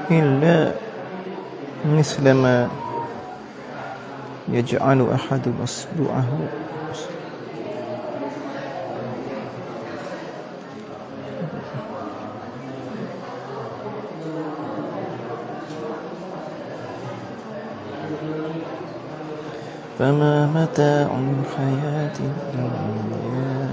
إلا مثل ما يجعل أحد أصبعه فما متاع الحياة الدنيا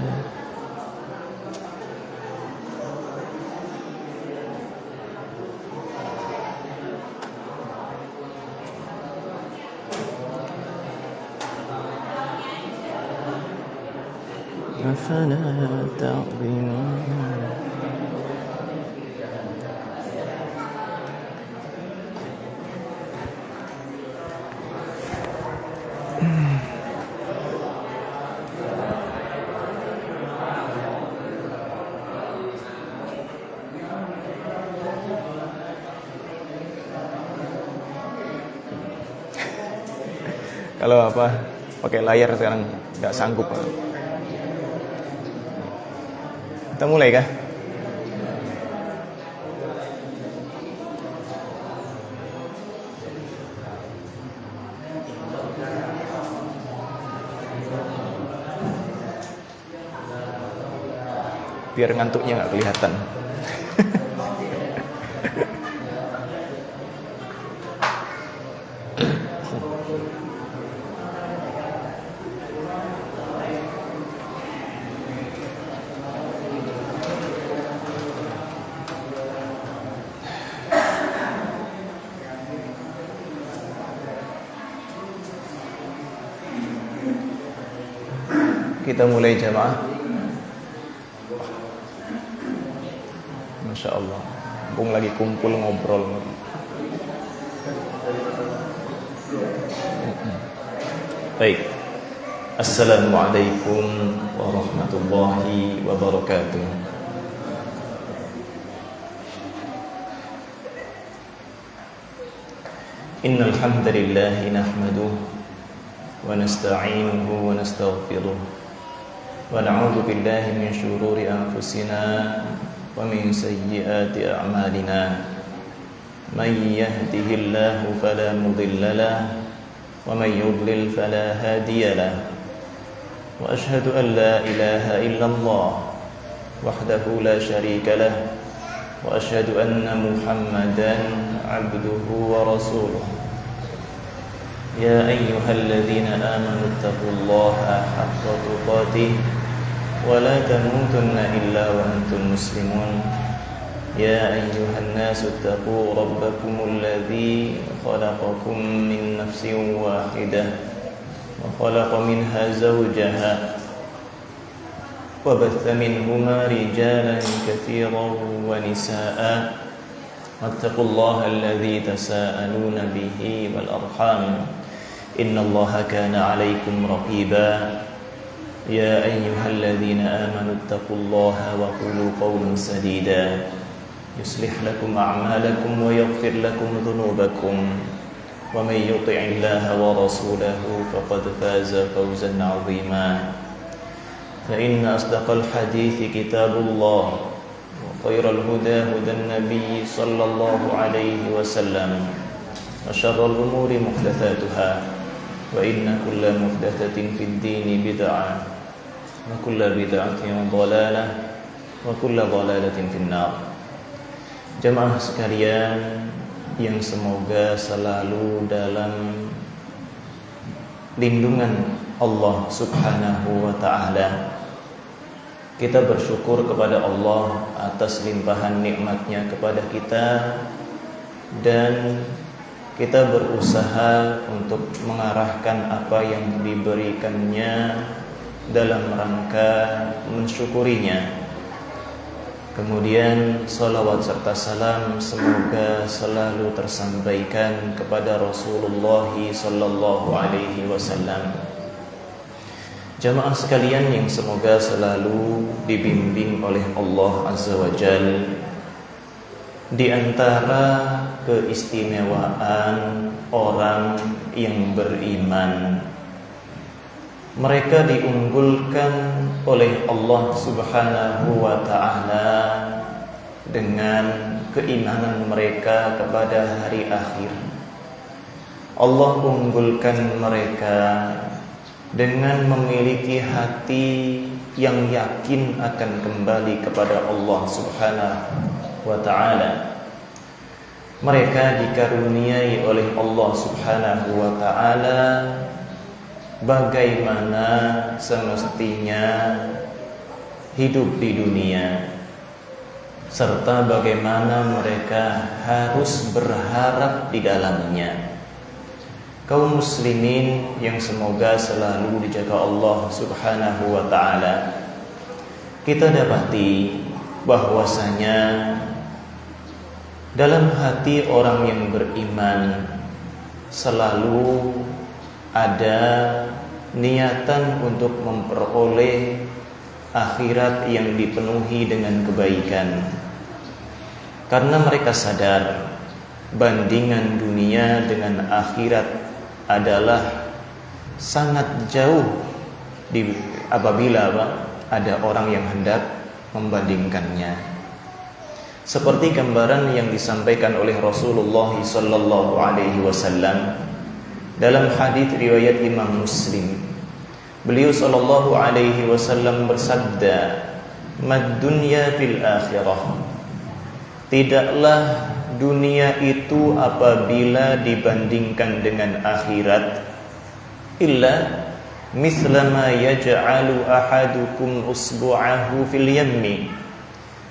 أفلا تعقلون. Kalau apa pakai layar sekarang nggak sanggup. Kita mulai kah? Biar ngantuknya nggak kelihatan. Kita mulai jamaah. Masya Allah, mumpung lagi kumpul ngobrol. Baik. Assalamualaikum warahmatullahi wabarakatuh. Innal hamdalillah nahmaduhu wa nasta'inuhu wa nastaghfiruh. ونعوذ بالله من شرور أنفسنا ومن سيئات أعمالنا من يهده الله فلا مضل له ومن يضلل فلا هادي له وأشهد أن لا إله إلا الله وحده لا شريك له وأشهد أن محمدا عبده ورسوله يا أيها الذين آمنوا اتقوا الله حق تقاته ولا تموتن إلا وأنتم مسلمون يا أيها الناس اتقوا ربكم الذي خلقكم من نفس واحدة وخلق منها زوجها وبث منهما رجالا كثيرا ونساء واتقوا الله الذي تساءلون به والأرحام إن الله كان عليكم رقيبا يا أيها الذين آمنوا اتقوا الله وقولوا قولا سديدا يصلح لكم أعمالكم ويغفر لكم ذنوبكم ومن يطع الله ورسوله فقد فاز فوزا عظيما فإن أصدق الحديث كتاب الله وخير الهدى هدى النبي صلى الله عليه وسلم وشر الأمور محدثاتها وإن كل محدثة في الدين بدعة وكل بدعة ضلالة وكل ضلالة في النار. Jamaah sekalian yang semoga selalu dalam lindungan Allah Subhanahu wa ta'ala. Kita bersyukur kepada Allah atas limpahan nikmatnya kepada kita, dan kita berusaha untuk mengarahkan apa yang diberikannya dalam rangka mensyukurinya. Kemudian salawat serta salam semoga selalu tersampaikan kepada Rasulullah sallallahu alaihi wasallam. Jamaah sekalian yang semoga selalu dibimbing oleh Allah Azza wa Jalla, di antara keistimewaan orang yang beriman, mereka diunggulkan oleh Allah Subhanahu wa ta'ala dengan keimanan mereka kepada hari akhir. Allah unggulkan mereka dengan memiliki hati yang yakin akan kembali kepada Allah Subhanahu wa ta'ala. Mereka dikaruniai oleh Allah Subhanahu wa ta'ala bagaimana semestinya hidup di dunia, serta bagaimana mereka harus berharap di dalamnya. Kaum muslimin yang semoga selalu dijaga Allah Subhanahu wa ta'ala, kita dapati bahwasanya dalam hati orang yang beriman selalu ada niatan untuk memperoleh akhirat yang dipenuhi dengan kebaikan, karena mereka sadar bandingan dunia dengan akhirat adalah sangat jauh apabila ada orang yang hendak membandingkannya. Seperti gambaran yang disampaikan oleh Rasulullah sallallahu alaihi wasallam dalam hadis riwayat Imam Muslim. Beliau sallallahu alaihi wasallam bersabda, "Mad dunya fil akhirah." Tidaklah dunia itu apabila dibandingkan dengan akhirat illa misla ma yaj'alu ahadukum usbu'ahu fil yammi,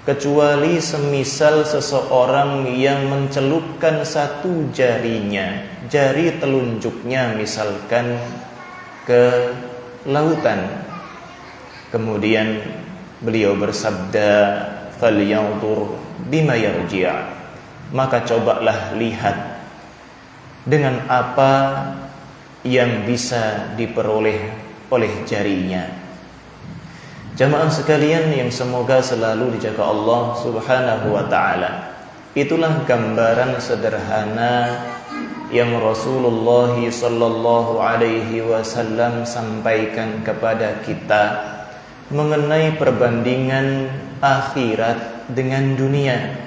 kecuali semisal seseorang yang mencelupkan satu jarinya, jari telunjuknya misalkan, ke lautan. Kemudian beliau bersabda, "Falyanzur bima yarji'." Maka cobalah lihat dengan apa yang bisa diperoleh oleh jarinya. Jamaah sekalian yang semoga selalu dijaga Allah Subhanahu wa ta'ala, itulah gambaran sederhana yang Rasulullah sallallahu alaihi wasallam sampaikan kepada kita mengenai perbandingan akhirat dengan dunia.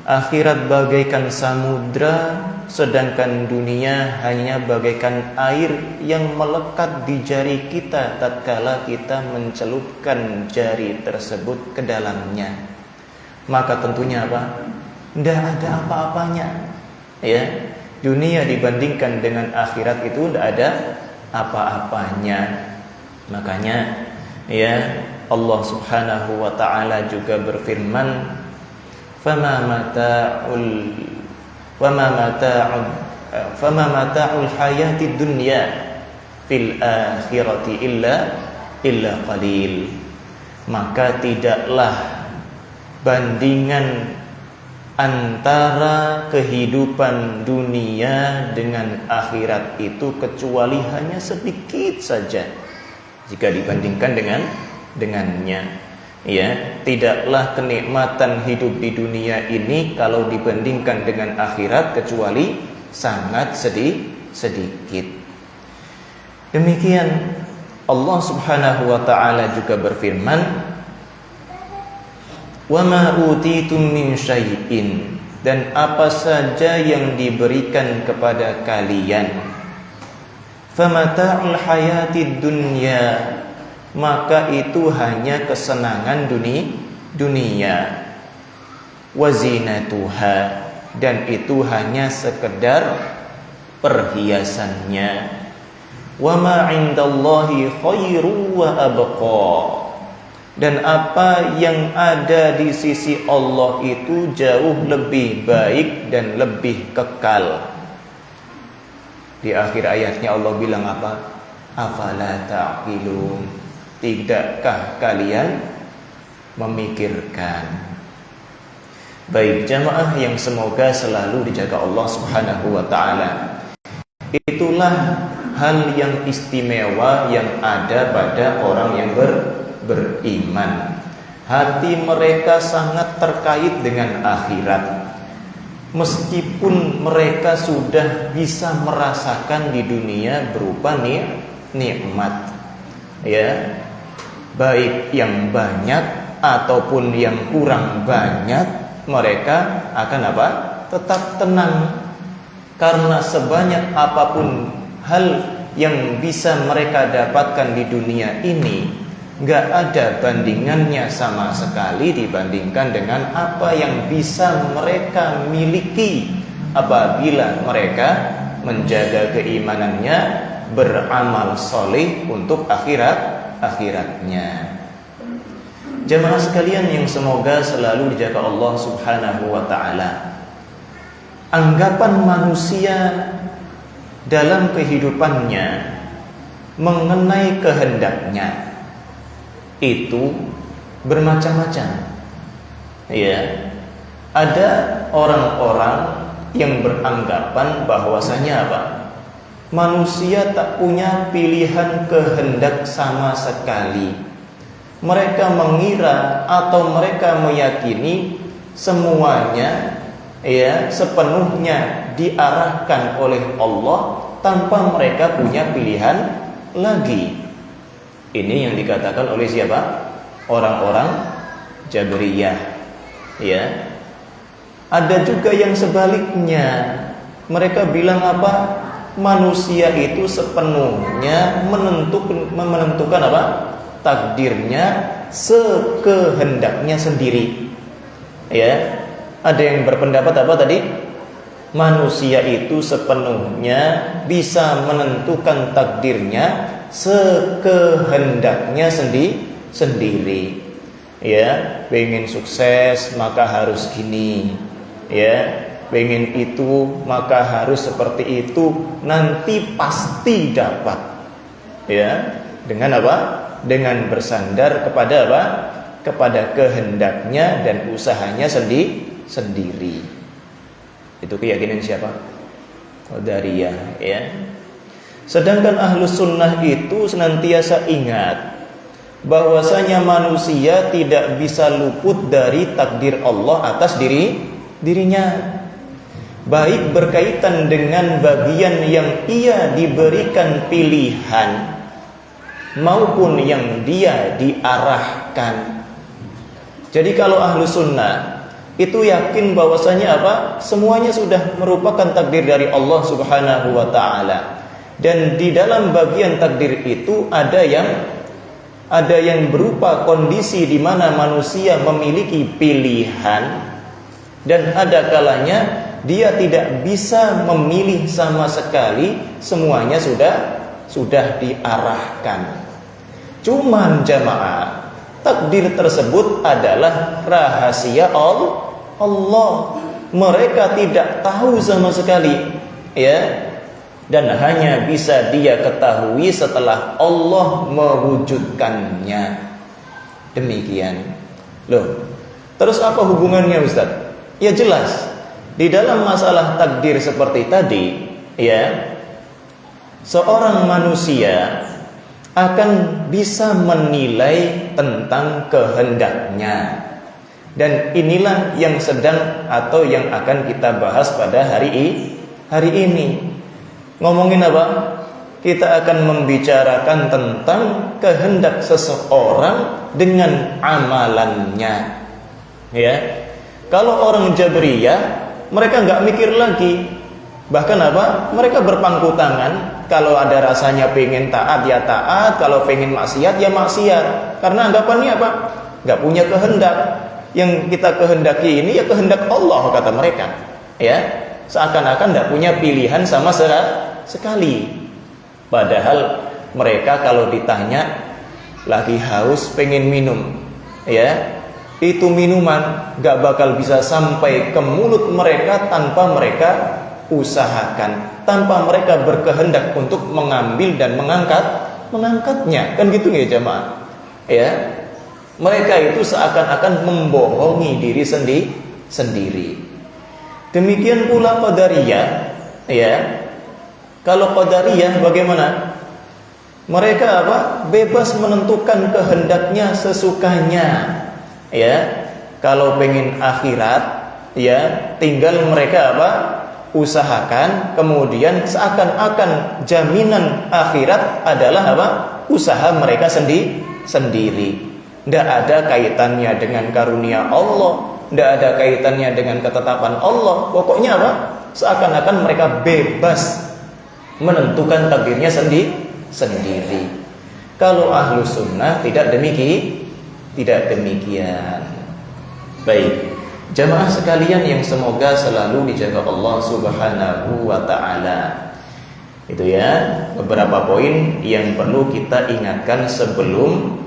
Akhirat bagaikan samudra, sedangkan dunia hanya bagaikan air yang melekat di jari kita tatkala kita mencelupkan jari tersebut ke dalamnya. Maka tentunya apa? Tidak ada apa-apanya. Ya, dunia dibandingkan dengan akhirat itu tidak ada apa-apanya. Makanya ya, Allah Subhanahu wa ta'ala juga berfirman, Fama mata'ul hayati dunya fil akhirati illa qalil. Maka tidaklah bandingan antara kehidupan dunia dengan akhirat itu kecuali hanya sedikit saja jika dibandingkan dengannya. Ya, tidaklah kenikmatan hidup di dunia ini kalau dibandingkan dengan akhirat kecuali sangat sedikit. Demikian Allah Subhanahu wa ta'ala juga berfirman, "Wa ma utitum min syai'in," dan apa saja yang diberikan kepada kalian, "famata'ul hayatid dunya," maka itu hanya kesenangan dunia, wazinatuha, dan itu hanya sekedar perhiasannya, wa ma 'indallahi khairu wa abqa, dan apa yang ada di sisi Allah itu jauh lebih baik dan lebih kekal. Di akhir ayatnya Allah bilang apa? Afala ta'qilun, tidakkah kalian memikirkan? Baik jamaah yang semoga selalu dijaga Allah Subhanahu wa ta'ala, itulah hal yang istimewa yang ada pada orang yang beriman. Hati mereka sangat terkait dengan akhirat, meskipun mereka sudah bisa merasakan di dunia berupa nikmat, ya, baik yang banyak ataupun yang kurang banyak, mereka akan apa? Tetap tenang. Karena sebanyak apapun hal yang bisa mereka dapatkan di dunia ini, gak ada bandingannya sama sekali dibandingkan dengan apa yang bisa mereka miliki apabila mereka menjaga keimanannya, beramal soleh untuk akhiratnya. Jamaah sekalian yang semoga selalu dijaga Allah Subhanahu wa ta'ala, anggapan manusia dalam kehidupannya mengenai kehendaknya itu bermacam-macam. Ya, ada orang-orang yang beranggapan bahwasanya apa? Manusia tak punya pilihan kehendak sama sekali. Mereka mengira atau mereka meyakini semuanya sepenuhnya diarahkan oleh Allah tanpa mereka punya pilihan lagi. Ini yang dikatakan oleh siapa? Orang-orang Jabriyah. Ya. Ada juga yang sebaliknya. Mereka bilang apa? Manusia itu sepenuhnya menentukan apa? Takdirnya sekehendaknya sendiri. Ya. Ada yang berpendapat apa tadi? Manusia itu sepenuhnya bisa menentukan takdirnya sekehendaknya sendiri. Ya, pengen sukses maka harus gini. Ya, pengen itu maka harus seperti itu, nanti pasti dapat. Ya, dengan apa? Dengan bersandar kepada apa? Kepada kehendaknya dan usahanya sendiri. Itu keyakinan siapa? Qadariyah, ya. Sedangkan Ahlus Sunnah itu senantiasa ingat bahwasanya manusia tidak bisa luput dari takdir Allah atas dirinya. Baik berkaitan dengan bagian yang ia diberikan pilihan maupun yang dia diarahkan. Jadi kalau Ahlus Sunnah itu yakin bahwasanya apa? Semuanya sudah merupakan takdir dari Allah Subhanahu wa ta'ala. Dan di dalam bagian takdir itu ada yang berupa kondisi di mana manusia memiliki pilihan, dan ada kalanya dia tidak bisa memilih sama sekali, semuanya sudah diarahkan. Cuman jamaah, takdir tersebut adalah rahasia Allah. Mereka tidak tahu sama sekali, ya. Dan hanya bisa dia ketahui setelah Allah mewujudkannya. Demikian. Loh, terus apa hubungannya Ustaz? Ya jelas. Di dalam masalah takdir seperti tadi, ya, seorang manusia akan bisa menilai tentang kehendaknya. Dan inilah yang sedang atau yang akan kita bahas pada hari ini. Ngomongin apa? Kita akan membicarakan tentang kehendak seseorang dengan amalannya. Ya. Kalau orang Jabriyah, mereka nggak mikir lagi. Bahkan apa? Mereka berpangku tangan. Kalau ada rasanya pengen taat ya taat, kalau pengen maksiat ya maksiat. Karena anggapannya apa? Nggak punya kehendak. Yang kita kehendaki ini ya kehendak Allah, kata mereka. Ya, seakan-akan nggak punya pilihan sama sekali. Padahal mereka kalau ditanya lagi haus pengen minum, ya, itu minuman nggak bakal bisa sampai ke mulut mereka tanpa mereka usahakan, tanpa mereka berkehendak untuk mengambil dan mengangkatnya. Kan gitu ya jemaah? Ya. Mereka itu seakan-akan membohongi diri sendiri. Demikian pula Qadariyah, ya. Kalau Qadariyah bagaimana? Mereka apa? Bebas menentukan kehendaknya sesukanya. Ya. Kalau pengen akhirat, ya, tinggal mereka apa? Usahakan, kemudian seakan-akan jaminan akhirat adalah apa? Usaha mereka sendiri. Tidak ada kaitannya dengan karunia Allah, tidak ada kaitannya dengan ketetapan Allah. Pokoknya apa? Seakan-akan mereka bebas menentukan takdirnya sendiri. Kalau ahlu sunnah tidak demikian. Baik, jamaah sekalian yang semoga selalu dijaga Allah Subhanahu wa ta'ala. Itu ya, beberapa poin yang perlu kita ingatkan sebelum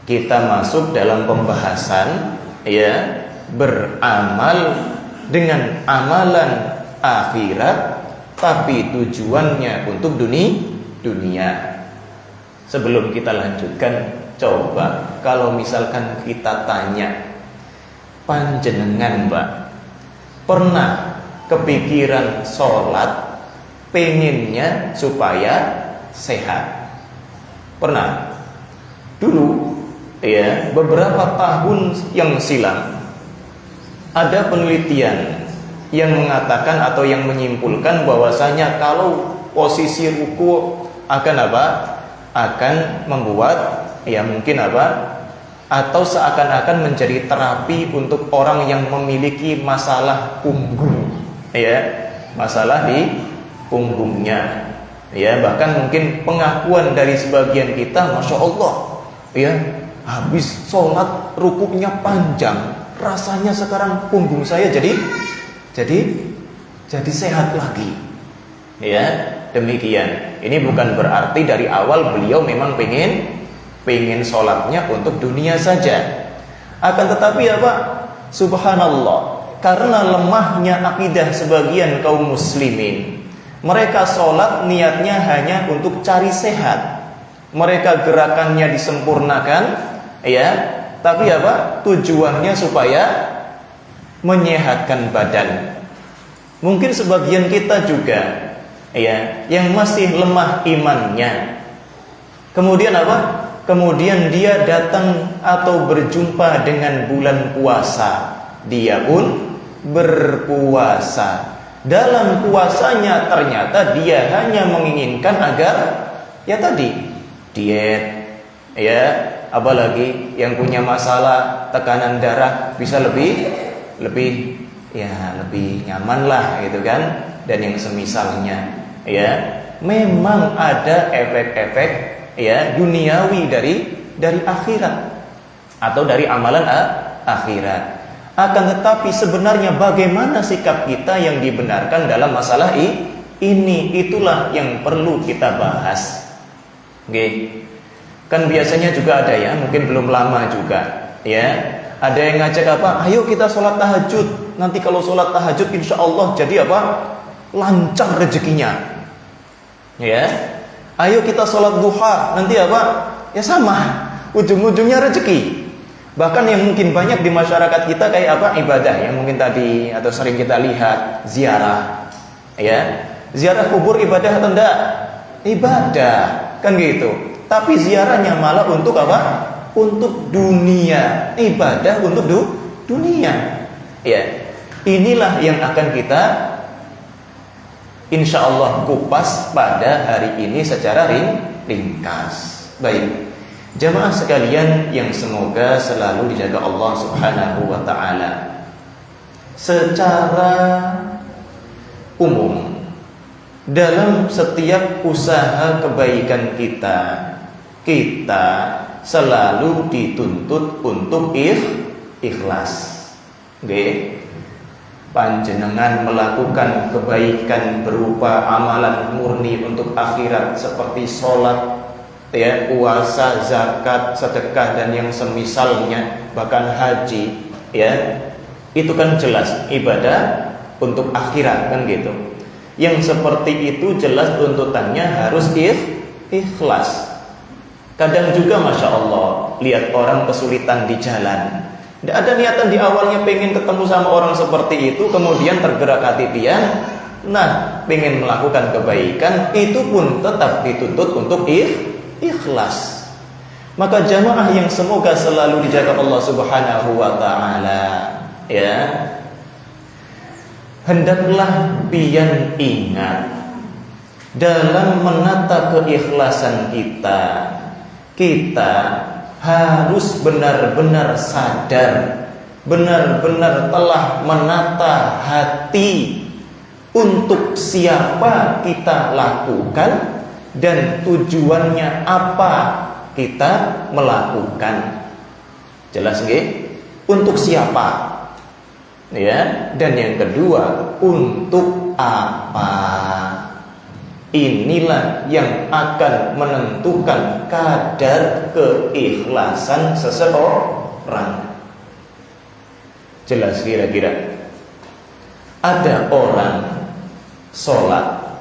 kita masuk dalam pembahasan, ya, beramal dengan amalan akhirat tapi tujuannya untuk dunia. Sebelum kita lanjutkan, coba kalau misalkan kita tanya, panjenengan Mbak pernah kepikiran sholat pengennya supaya sehat? Pernah? Dulu ya, beberapa tahun yang silam ada penelitian yang mengatakan atau yang menyimpulkan bahwasanya kalau posisi ruku akan apa? Akan membuat ya mungkin apa? Atau seakan-akan menjadi terapi untuk orang yang memiliki masalah punggung, ya, masalah di punggungnya, ya, bahkan mungkin pengakuan dari sebagian kita, masya Allah, ya, habis sholat rukuknya panjang, rasanya sekarang punggung saya jadi sehat lagi, ya, demikian. Ini bukan berarti dari awal beliau memang pengen sholatnya untuk dunia saja. Akan tetapi apa? Subhanallah, karena lemahnya akidah sebagian kaum muslimin, mereka sholat niatnya hanya untuk cari sehat. Mereka gerakannya disempurnakan, ya, tapi apa? Tujuannya supaya menyehatkan badan. Mungkin sebagian kita juga, ya, yang masih lemah imannya. Kemudian apa? Kemudian dia datang atau berjumpa dengan bulan puasa, dia pun berpuasa. Dalam puasanya ternyata dia hanya menginginkan agar ya tadi diet, ya, apalagi yang punya masalah tekanan darah bisa lebih nyaman lah gitu kan, dan yang semisalnya, ya, memang ada efek-efek ya duniawi dari akhirat atau dari amalan akhirat. Akan tetapi sebenarnya bagaimana sikap kita yang dibenarkan dalam masalah ini, itulah yang perlu kita bahas. Oke. Kan biasanya juga ada ya, mungkin belum lama juga, ya, ada yang ngajak apa? Ayo kita sholat tahajud. Nanti kalau sholat tahajud insya Allah jadi apa? Lancar rezekinya. Ya. Ayo kita sholat duha, nanti apa? Ya sama, ujung-ujungnya rezeki. Bahkan yang mungkin banyak di masyarakat kita kayak apa? Ibadah yang mungkin tadi atau sering kita lihat, ziarah, ya, ziarah kubur ibadah atau enggak? Ibadah, kan gitu. Tapi ziarahnya malah untuk apa? Untuk dunia. Ibadah untuk dunia. Ya, inilah yang akan kita insya Allah kupas pada hari ini secara ringkas. Baik, jamaah sekalian yang semoga selalu dijaga Allah Subhanahu wa ta'ala. Secara umum, dalam setiap usaha kebaikan kita selalu dituntut untuk ikhlas. Oke. Panjenengan melakukan kebaikan berupa amalan murni untuk akhirat seperti sholat, ya, puasa, zakat, sedekah dan yang semisalnya, bahkan haji, ya, itu kan jelas ibadah untuk akhirat, kan gitu. Yang seperti itu jelas tuntutannya harus ikhlas. Kadang juga masya Allah, lihat orang kesulitan di jalan, tidak ada niatan di awalnya pengen ketemu sama orang seperti itu, kemudian tergerak hati dia, nah, pengen melakukan kebaikan, itu pun tetap dituntut untuk ikhlas. Maka jamaah yang semoga selalu dijaga Allah Subhanahu wa ta'ala, ya, hendaklah pian ingat dalam menata keikhlasan kita harus benar-benar sadar benar-benar telah menata hati untuk siapa kita lakukan dan tujuannya apa kita melakukan. Jelas nggih? Untuk siapa? Ya, dan yang kedua, untuk apa? Inilah yang akan menentukan kadar keikhlasan seseorang. Jelas kira-kira? Ada orang sholat,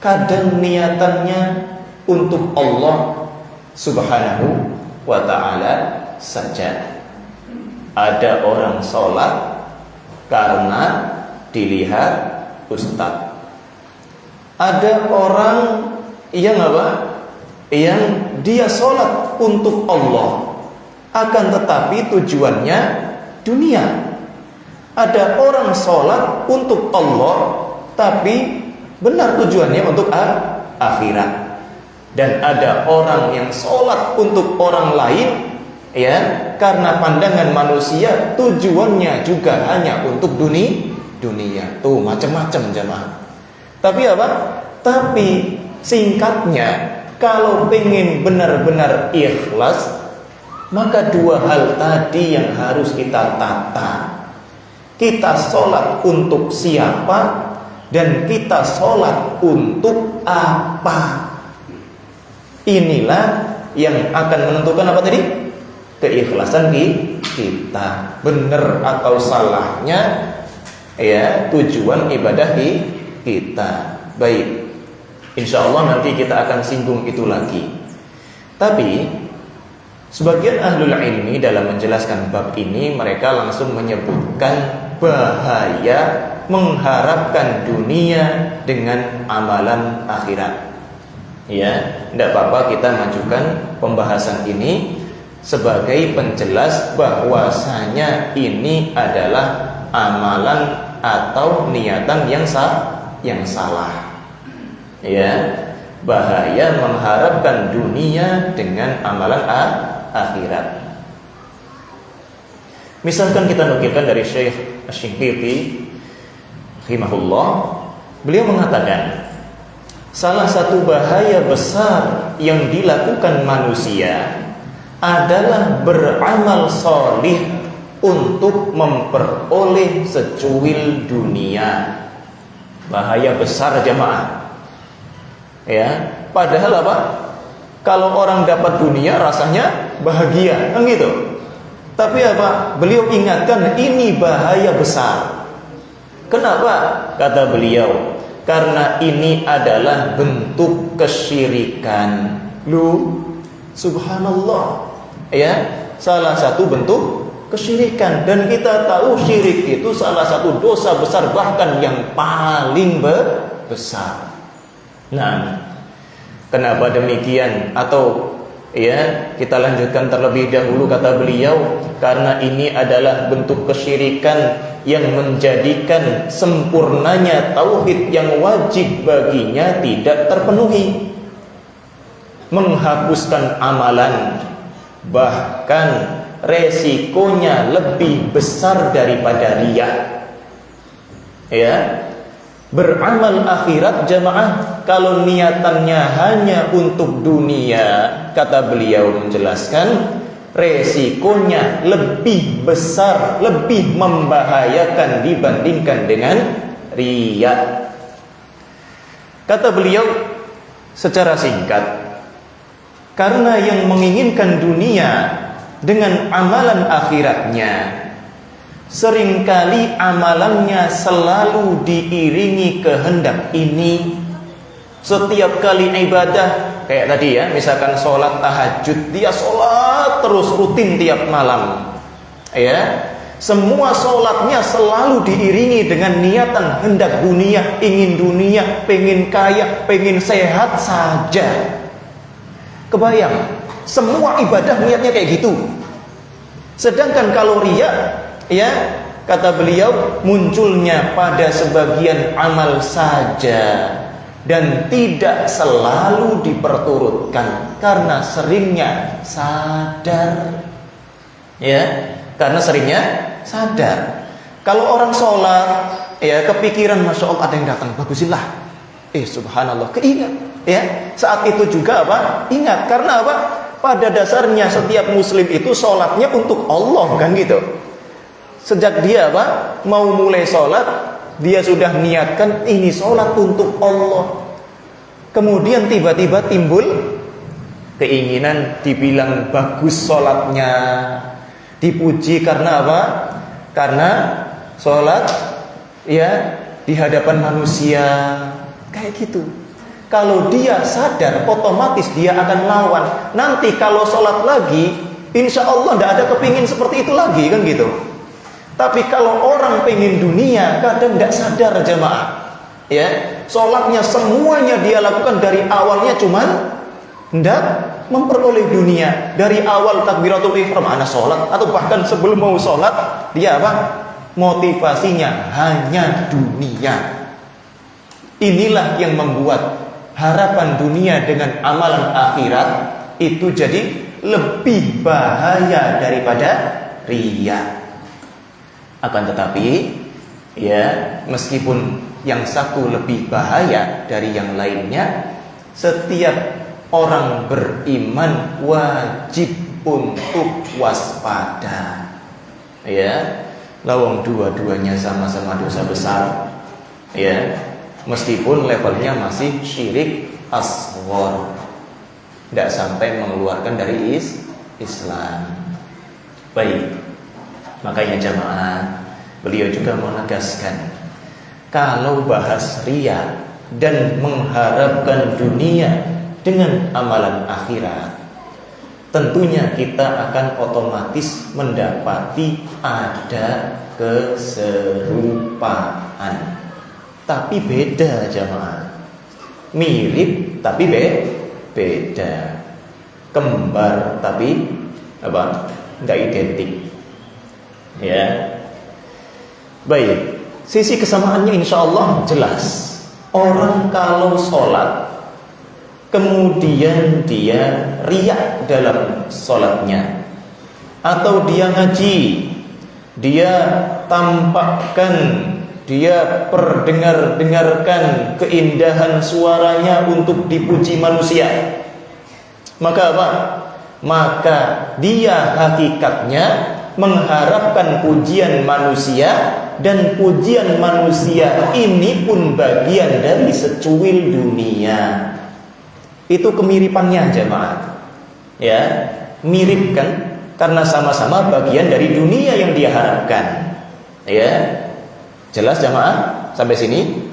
kadang niatannya untuk Allah Subhanahu wa ta'ala saja. Ada orang sholat karena dilihat ustaz. Ada orang yang apa? Yang dia sholat untuk Allah, akan tetapi tujuannya dunia. Ada orang sholat untuk Allah, tapi benar tujuannya untuk akhirat. Dan ada orang yang sholat untuk orang lain, ya, karena pandangan manusia tujuannya juga hanya untuk dunia. Tuh macam-macam jemaah. Tapi apa? Tapi singkatnya, kalau pengen benar-benar ikhlas, maka dua hal tadi yang harus kita tata. Kita sholat untuk siapa, dan kita sholat untuk apa. Inilah yang akan menentukan apa tadi? Keikhlasan kita. Benar atau salahnya, ya, tujuan ibadah kita. Baik, insya Allah nanti kita akan singgung itu lagi. Tapi sebagian ahlul ilmi dalam menjelaskan bab ini, mereka langsung menyebutkan bahaya mengharapkan dunia dengan amalan akhirat. Ya, tidak apa-apa kita majukan pembahasan ini sebagai penjelas bahwasanya ini adalah amalan atau niatan yang salah. Ya, bahaya mengharapkan dunia dengan amalan akhirat. Misalkan kita nukilkan dari Syekh Asy-Shinqiti rahimahullah, beliau mengatakan salah satu bahaya besar yang dilakukan manusia adalah beramal sholih untuk memperoleh secuil dunia. Bahaya besar jemaah. Ya, padahal apa? Kalau orang dapat dunia rasanya bahagia, kan gitu. Tapi apa? Beliau ingatkan ini bahaya besar. Kenapa? Kata beliau, karena ini adalah bentuk kesyirikan. Lu, subhanallah, ya, salah satu bentuk kesyirikan. Dan kita tahu syirik itu salah satu dosa besar, bahkan yang paling besar. Nah, kenapa demikian? Atau ya, kita lanjutkan terlebih dahulu, kata beliau, karena ini adalah bentuk kesyirikan yang menjadikan sempurnanya tauhid yang wajib baginya tidak terpenuhi, menghapuskan amalan, bahkan resikonya lebih besar daripada riya. Ya, beramal akhirat jamaah, kalau niatannya hanya untuk dunia, kata beliau menjelaskan, resikonya lebih besar, lebih membahayakan dibandingkan dengan riya. Kata beliau secara singkat, karena yang menginginkan dunia dengan amalan akhiratnya, seringkali amalannya selalu diiringi kehendak ini. Setiap kali ibadah, kayak tadi ya, misalkan sholat tahajud, dia sholat terus rutin tiap malam. Ya, semua sholatnya selalu diiringi dengan niatan hendak dunia, ingin dunia, pengen kaya, pengen sehat saja. Kebayang, semua ibadah niatnya kayak gitu. Sedangkan kalau riya, ya, kata beliau, munculnya pada sebagian amal saja dan tidak selalu diperturutkan karena seringnya sadar. Ya, karena seringnya sadar. Kalau orang sholat, ya kepikiran, Masya Allah ada yang datang, bagusillah. Subhanallah, keingat. Ya, saat itu juga apa? Ingat, karena apa? Pada dasarnya setiap muslim itu sholatnya untuk Allah, kan gitu. Sejak dia apa? Mau mulai sholat, dia sudah niatkan ini sholat untuk Allah. Kemudian tiba-tiba timbul keinginan dibilang bagus sholatnya, dipuji karena apa? Karena sholat ya di hadapan manusia, kayak gitu. Kalau dia sadar, otomatis dia akan lawan. Nanti kalau sholat lagi, insya Allah tidak ada kepingin seperti itu lagi, kan gitu. Tapi kalau orang pengen dunia, kadang tidak sadar jemaah. Ya, sholatnya semuanya dia lakukan dari awalnya cuman hendak memperoleh dunia. Dari awal takbiratul ihram ana sholat, atau bahkan sebelum mau sholat dia apa? Motivasinya hanya dunia. Inilah yang membuat harapan dunia dengan amalan akhirat itu jadi lebih bahaya daripada riya. Akan tetapi ya, meskipun yang satu lebih bahaya dari yang lainnya, setiap orang beriman wajib untuk waspada. Ya, lawang dua-duanya sama-sama dosa besar. Ya, meskipun levelnya masih syirik asghar, tidak sampai mengeluarkan dari Islam. Baik, makanya jamaah, beliau juga menegaskan, kalau bahas riya dan mengharapkan dunia dengan amalan akhirat, tentunya kita akan otomatis mendapati ada keserupaan. Tapi beda jamaah. Mirip tapi beda. Kembar tapi apa? Enggak identik. Ya. Baik. Sisi kesamaannya insya Allah jelas. Orang kalau sholat kemudian dia riya dalam sholatnya, atau dia ngaji, dia tampakkan, dia perdengarkan keindahan suaranya untuk dipuji manusia, maka apa? Maka dia hakikatnya mengharapkan pujian manusia, dan pujian manusia ini pun bagian dari secuil dunia. Itu kemiripannya jemaah. Ya, mirip kan? Karena sama-sama bagian dari dunia yang dia harapkan. Ya. Jelas jemaah sampai sini?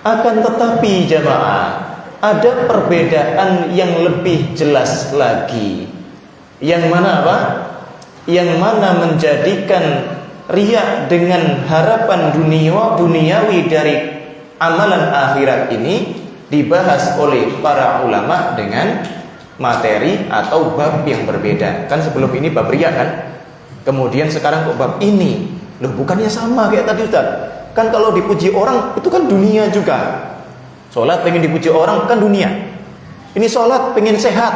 Akan tetapi jemaah, ada perbedaan yang lebih jelas lagi. Yang mana apa? Yang mana menjadikan riya dengan harapan duniawi dari amalan akhirat ini dibahas oleh para ulama dengan materi atau bab yang berbeda. Kan sebelum ini bab riya kan? Kemudian sekarang kok bab ini? Loh, bukannya sama kayak tadi Ustaz? Kan kalau dipuji orang itu kan dunia juga. Sholat pengen dipuji orang kan dunia. Ini sholat pengen sehat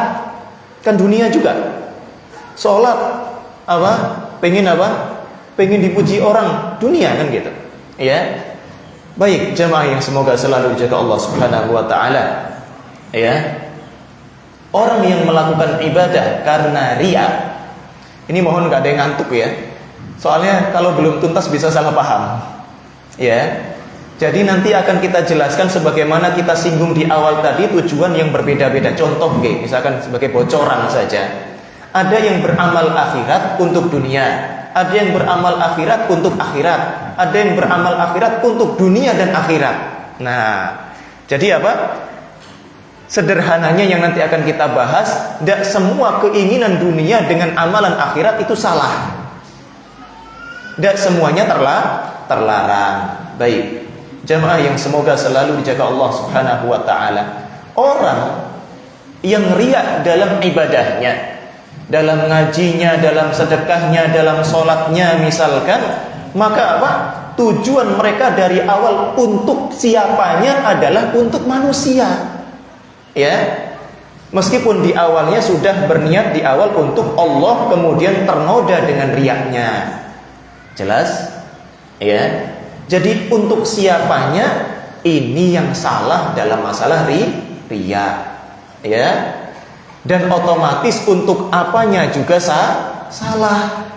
kan dunia juga. Sholat apa? Pengen apa? Pengen dipuji orang dunia kan gitu. Ya. Baik jemaah yang semoga selalu dijaga Allah Subhanahu wa taala. Ya. Orang yang melakukan ibadah karena riya, ini mohon gak ada yang ngantuk ya. Soalnya kalau belum tuntas bisa salah paham. Ya. Jadi nanti akan kita jelaskan sebagaimana kita singgung di awal tadi, tujuan yang berbeda-beda. Contoh misalkan sebagai bocoran saja. Ada yang beramal akhirat untuk dunia, ada yang beramal akhirat untuk akhirat, ada yang beramal akhirat untuk dunia dan akhirat. Nah, jadi apa? Sederhananya yang nanti akan kita bahas, tidak semua keinginan dunia dengan amalan akhirat itu salah. Tidak semuanya terlarang. Baik, jamaah yang semoga selalu dijaga Allah Subhanahu wa taala. Orang yang riya dalam ibadahnya, dalam ngajinya, dalam sedekahnya, dalam sholatnya misalkan, maka apa? Tujuan mereka dari awal untuk siapanya adalah untuk manusia. Ya, meskipun di awalnya sudah berniat di awal untuk Allah, kemudian ternoda dengan riyaknya. Jelas? Ya. Jadi untuk siapanya ini yang salah dalam masalah riya. Ya. Dan otomatis untuk apanya juga salah.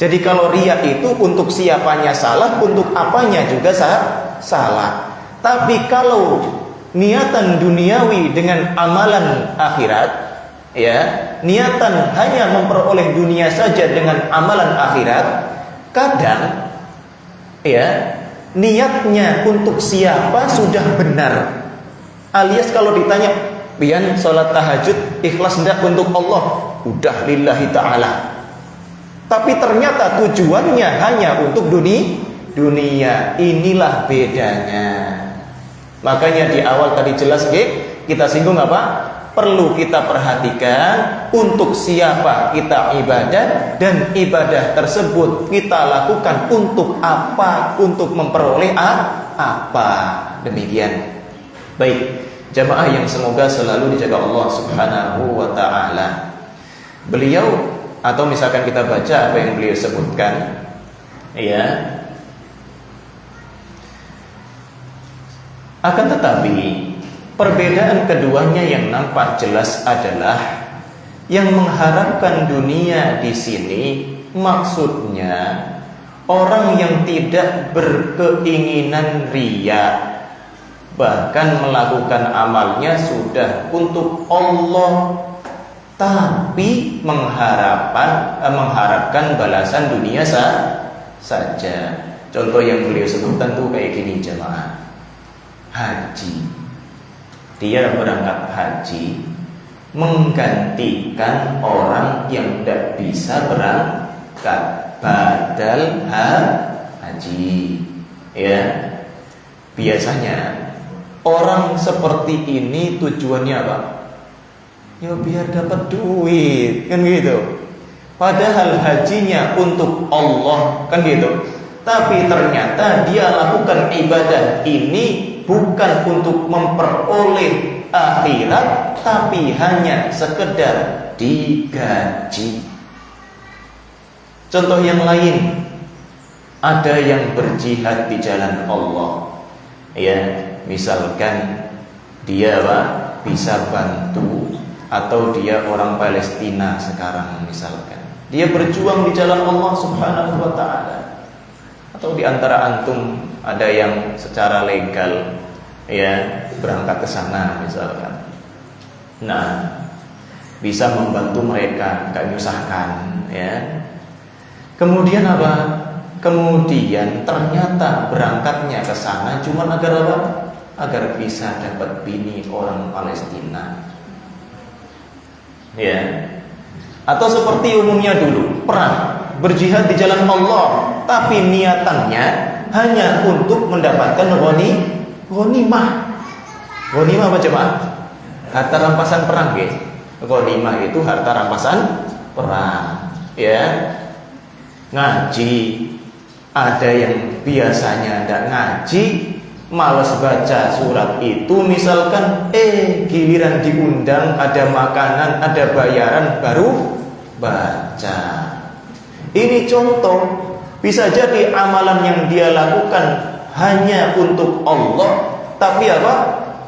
Jadi kalau riya itu untuk siapanya salah, untuk apanya juga salah. Tapi kalau niatan duniawi dengan amalan akhirat, ya, niatan hanya memperoleh dunia saja dengan amalan akhirat, kadang ya, niatnya untuk siapa sudah benar. Alias kalau ditanya, "Pian salat tahajud ikhlas ndak untuk Allah?" Udah lillahi ta'ala. Tapi ternyata tujuannya hanya untuk dunia. Inilah bedanya. Makanya di awal tadi jelas kita singgung apa? Perlu kita perhatikan untuk siapa kita ibadah, dan ibadah tersebut kita lakukan untuk apa, untuk memperoleh apa. Demikian. Baik, jamaah yang semoga selalu dijaga Allah Subhanahu wa ta'ala. Beliau, atau misalkan kita baca apa yang beliau sebutkan, ya. Akan tetapi perbedaan keduanya yang nampak jelas adalah yang mengharapkan dunia di sini maksudnya orang yang tidak berkeinginan riya, bahkan melakukan amalnya sudah untuk Allah, tapi mengharapkan balasan dunia saja. Contoh yang beliau sebutkan tuh kayak gini jemaah. Haji. Dia berangkat haji menggantikan orang yang tidak bisa berangkat badal haji. Ya. Biasanya orang seperti ini tujuannya apa? Ya biar dapat duit, kan gitu. Padahal hajinya untuk Allah, kan gitu. Tapi ternyata dia lakukan ibadah ini bukan untuk memperoleh akhirat, tapi hanya sekedar digaji. Contoh yang lain, ada yang berjihad di jalan Allah. Ya, misalkan dia bisa bantu, atau dia orang Palestina sekarang misalkan, dia berjuang di jalan Allah Subhanahu wa ta'ala. Atau di antara antum ada yang secara legal ya berangkat ke sana misalkan. Nah, bisa membantu mereka, gak nyusahkan ya. Kemudian apa? Kemudian ternyata berangkatnya ke sana cuma agar apa? Agar bisa dapat bini orang Palestina. Ya. Atau seperti umumnya dulu, perang, berjihad di jalan Allah, tapi niatannya hanya untuk mendapatkan ghanimah. Ghanimah apa coba? Harta rampasan perang, guys. Ghanimah itu harta rampasan perang. Ya. Ngaji, ada yang biasanya tidak ngaji, malas baca surat itu misalkan, giliran diundang ada makanan, ada bayaran baru baca. Ini contoh, bisa jadi amalan yang dia lakukan hanya untuk Allah, tapi apa?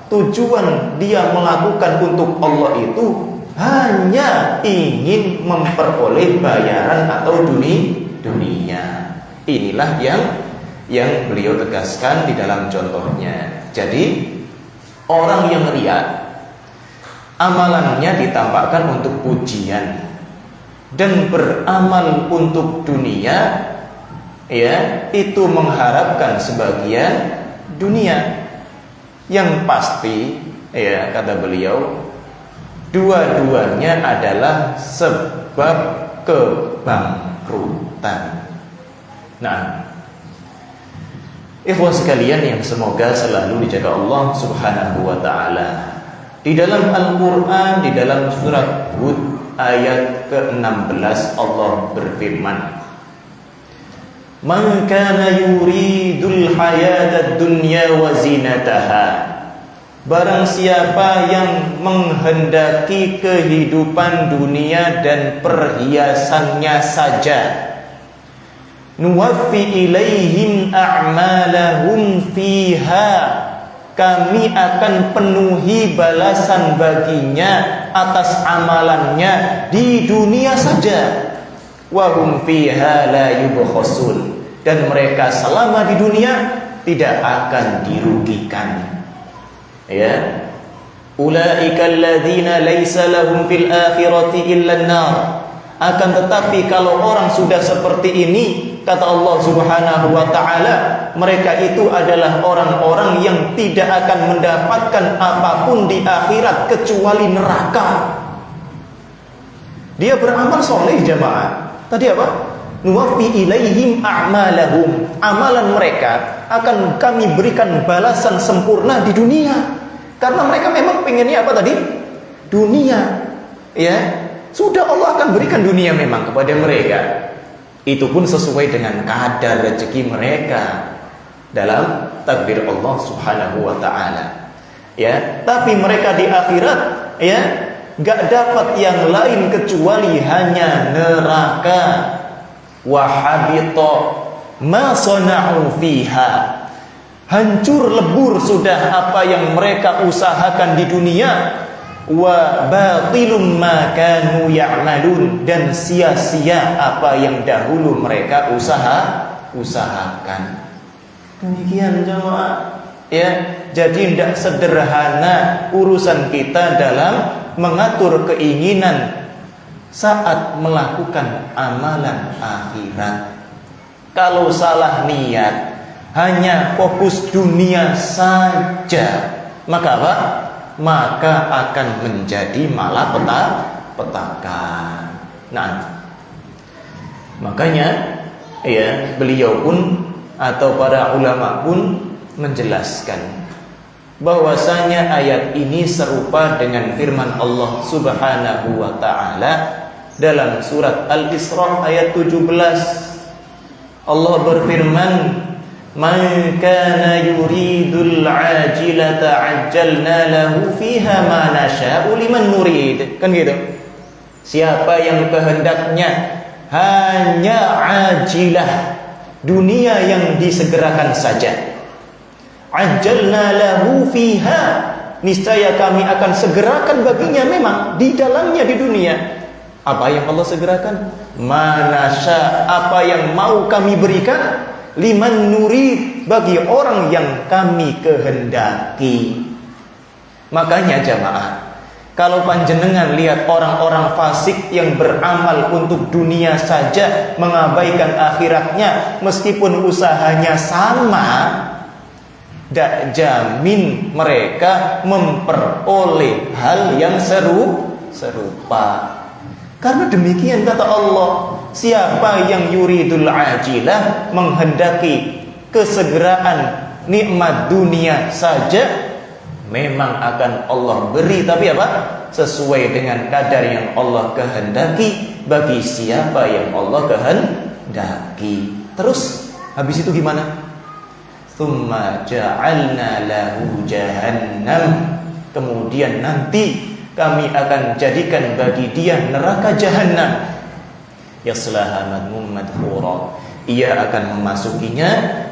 Tujuan dia melakukan untuk Allah itu hanya ingin memperoleh bayaran atau dunia. Inilah yang beliau tegaskan di dalam contohnya. Jadi orang yang riya, amalannya ditampakkan untuk pujian dan beramal untuk dunia, ya, itu mengharapkan sebagian dunia. Yang pasti, ya, kata beliau, dua-duanya adalah sebab kebangkrutan. Nah, ikhwan sekalian yang semoga selalu dijaga Allah Subhanahu wa ta'ala, di dalam Al-Quran, di dalam surat Hud ayat ke-16 Allah berfirman, "Man kana yuridul hayatad dunya wa zinataha." Barang siapa yang menghendaki kehidupan dunia dan perhiasannya saja, nuwaffi ilaihim a'malahum fiha, kami akan penuhi balasan baginya atas amalannya di dunia saja. Wa hum fiha la yubkhasun, dan mereka selama di dunia tidak akan dirugikan. Ya, ulaika alladzina laisa lahum fil akhirati illa an-nar. Akan tetapi kalau orang sudah seperti ini, kata Allah Subhanahu wa taala, mereka itu adalah orang-orang yang tidak akan mendapatkan apapun di akhirat kecuali neraka. Dia beramal soleh jamaah. Tadi apa? Nuwaffi ilaihim a'malahum. Amalan mereka akan kami berikan balasan sempurna di dunia. Karena mereka memang pengennya apa tadi? Dunia. Ya, sudah Allah akan berikan dunia memang kepada mereka. Itu pun sesuai dengan kadar rezeki mereka dalam takdir Allah Subhanahu wa taala. Ya, tapi mereka di akhirat ya gak dapat yang lain kecuali hanya neraka. Wa habita ma sana'u fiha. Hancur lebur sudah apa yang mereka usahakan di dunia. Wa batilum ma kanu ya'malun, dan sia-sia apa yang dahulu mereka usahakan. Demikian jemaah. Ya, jadi tidak sederhana urusan kita dalam mengatur keinginan saat melakukan amalan akhirat. Kalau salah niat, hanya fokus dunia saja, maka apa? Maka akan menjadi malapetaka. Nah, makanya ya beliau pun atau para ulama pun menjelaskan bahwasanya ayat ini serupa dengan firman Allah Subhanahu wa taala dalam surat Al-Isra ayat 17. Allah berfirman, "Man kana yuridul ajilata ajjalna lahu fiha ma nasha'u liman nurid." Kan gitu. Siapa yang kehendaknya hanya ajilah, dunia yang disegerakan saja. Ajjalna lahu fiha, niscaya kami akan segerakan baginya memang di dalamnya di dunia. Apa yang Allah segerakan? Manasya, apa yang mau kami berikan, liman nurid, bagi orang yang kami kehendaki. Makanya jamaah, kalau panjenengan lihat orang-orang fasik yang beramal untuk dunia saja, mengabaikan akhiratnya, meskipun usahanya sama, tidak jamin mereka memperoleh hal yang serupa. Karena demikian kata Allah, siapa yang yuridul ajilah, menghendaki kesegeraan nikmat dunia saja, memang akan Allah beri, tapi apa? Sesuai dengan kadar yang Allah kehendaki bagi siapa yang Allah kehendaki. Terus habis itu gimana? Tsumma ja'alna lahu jahannam, kemudian nanti kami akan jadikan bagi dia neraka jahanam. Yaslaha madmum madhura, ia akan memasukinya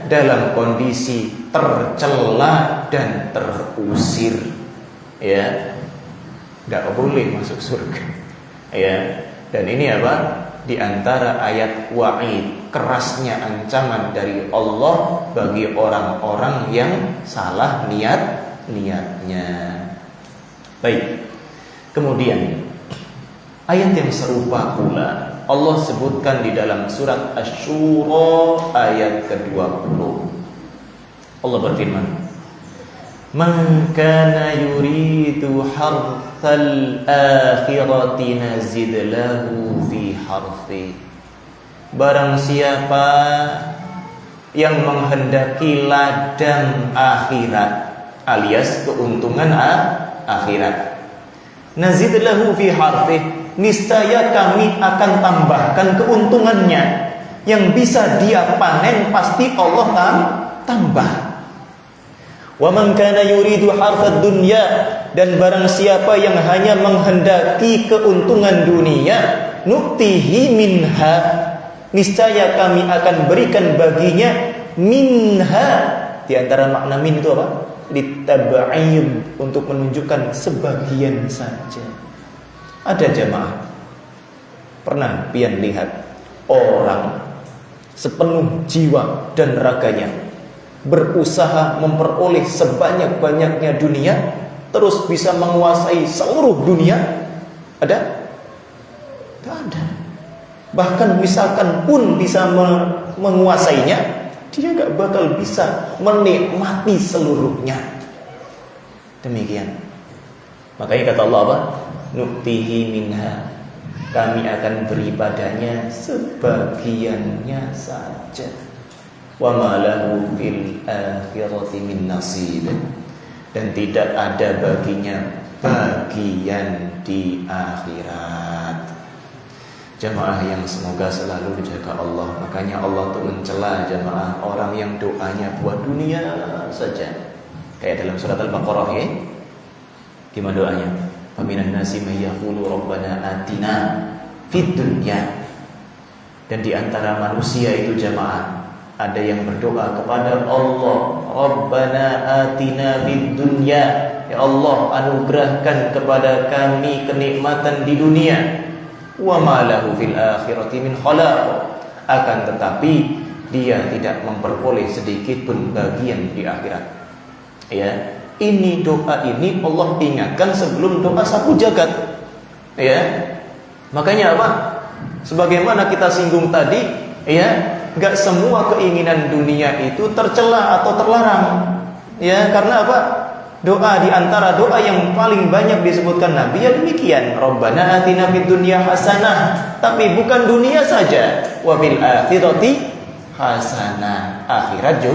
dalam kondisi tercela dan terusir. Ya, tidak boleh masuk surga. Ya, dan ini apa? Di antara ayat wa'id, kerasnya ancaman dari Allah bagi orang-orang yang salah niatnya. Baik. Kemudian ayat yang serupa pula Allah sebutkan di dalam surat Asy-Syura ayat ke-20. Allah berfirman, "Man kana yuridu harthal akhirati nazid lahu fi harthi." Barang siapa yang menghendaki ladang akhirat alias keuntungan akhirat, nazid lahu fi harthih, niscaya kami akan tambahkan keuntungannya. Yang bisa dia panen pasti Allah tambah. Wa man kana yuridu harthad dunya, dan barang siapa yang hanya menghendaki keuntungan dunia, nuktihi minha, niscaya kami akan berikan baginya minha. Di antara makna min itu apa? Litab'id, untuk menunjukkan sebagian saja. Ada jamaah, pernah pian lihat orang sepenuh jiwa dan raganya berusaha memperoleh sebanyak-banyaknya dunia, terus bisa menguasai seluruh dunia? Ada? Tidak ada. Bahkan misalkan pun bisa menguasainya, dia gak bakal bisa menikmati seluruhnya. Demikian. Makanya kata Allah apa? Nu'tihi minha, kami akan beri padanya sebagiannya saja. Wa ma lahu fil akhirati min nasib, dan tidak ada baginya bagian di akhirat. Jamaah yang semoga selalu dijaga Allah. Makanya Allah tuh mencela jamaah orang yang doanya buat dunia saja. Kayak dalam surat Al-Baqarah ya. Gimana doanya? Faminan nasi may yaqulu rabbana atina fid dunya. Dan di antara manusia itu jamaah, ada yang berdoa kepada Allah, Rabbana atina fid dunya, ya Allah anugerahkan kepada kami kenikmatan di dunia. Wa ma lahu fil akhirati min khalaq, akan tetapi dia tidak memperoleh sedikit pun bagian di akhirat. Ya, ini doa ini Allah ingatkan sebelum doa sapu jagat. Ya, makanya apa? Sebagaimana kita singgung tadi, ya, enggak semua keinginan dunia itu tercela atau terlarang. Ya, karena apa? Doa di antara doa yang paling banyak disebutkan Nabi ya demikian, Rabbana atina fid dunya hasanah, tapi bukan dunia saja, wa fil akhirati hasanah, akhirat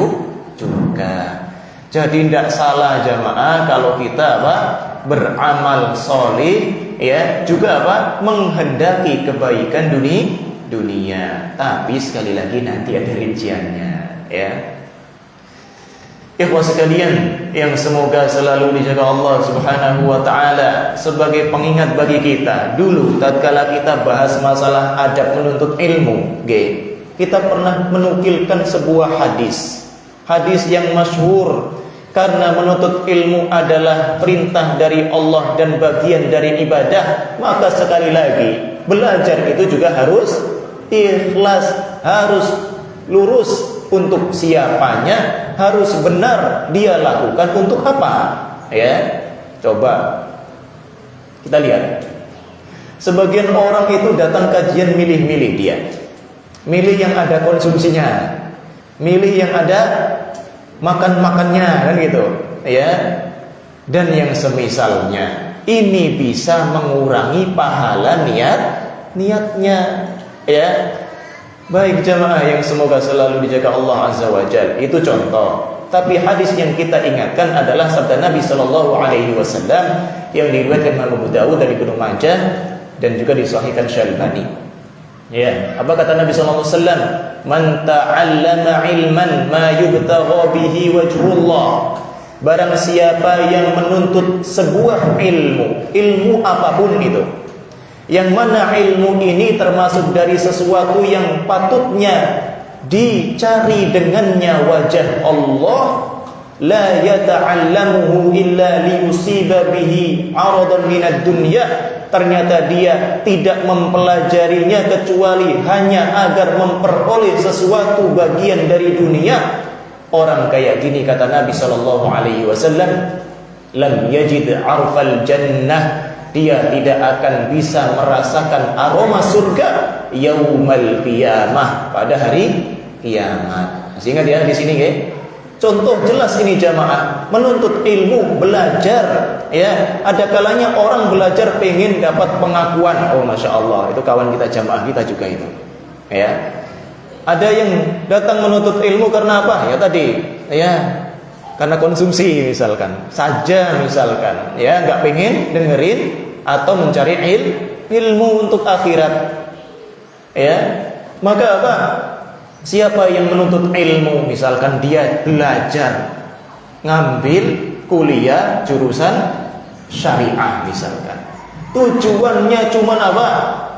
juga. Jadi tidak salah jamaah kalau kita apa? Beramal soleh, ya, juga apa? Menghendaki kebaikan dunia. Tapi sekali lagi nanti ada rinciannya, ya. Ikhwah sekalian yang semoga selalu dijaga Allah Subhanahu wa taala, sebagai pengingat bagi kita, dulu tatkala kita bahas masalah adab menuntut ilmu, kita pernah menukilkan sebuah hadis yang masyhur, karena menuntut ilmu adalah perintah dari Allah dan bagian dari ibadah, maka sekali lagi belajar itu juga harus ikhlas, harus lurus. Untuk siapanya, harus benar dia lakukan untuk apa? Ya, coba kita lihat. Sebagian orang itu datang kajian milih-milih dia, milih yang ada konsumsinya, milih yang ada makan-makannya, kan gitu, ya. Dan yang semisalnya, ini bisa mengurangi pahala niatnya, ya. Baik jamaah yang semoga selalu dijaga Allah Azza wa Jalla, itu contoh. Tapi hadis yang kita ingatkan adalah sabda Nabi Sallallahu Alaihi Wasallam yang diriwayatkan Imam Abu Dawud dari Ibnu Majah dan juga disahihkan Syalbani. Ya, apa kata Nabi Sallallahu Alaihi Wasallam? Man ta'allama ilman ma yubtagha bihi wajhullah. Barang siapa yang menuntut sebuah ilmu apapun itu, yang mana ilmu ini termasuk dari sesuatu yang patutnya dicari dengannya wajah Allah, la yata'allamuhu illa liyusiba bihi 'aradan minad dunya, ternyata dia tidak mempelajarinya kecuali hanya agar memperoleh sesuatu bagian dari dunia. Orang kayak gini kata Nabi sallallahu alaihi wasallam, lam yajid 'arfal jannah, dia tidak akan bisa merasakan aroma surga yaumal qiyamah, pada hari kiamat. Sehingga dia di sini, contoh jelas ini jamaah, menuntut ilmu, belajar, ya. Ada kalanya orang belajar pengen dapat pengakuan, oh masya Allah, itu kawan kita jamaah kita juga itu, ya. Ada yang datang menuntut ilmu karena apa? Ya tadi, ya, karena konsumsi misalkan, ya, nggak pengen dengerin atau mencari ilmu untuk akhirat, ya. Maka apa? Siapa yang menuntut ilmu, misalkan dia belajar ngambil kuliah jurusan syariah misalkan, tujuannya cuma apa?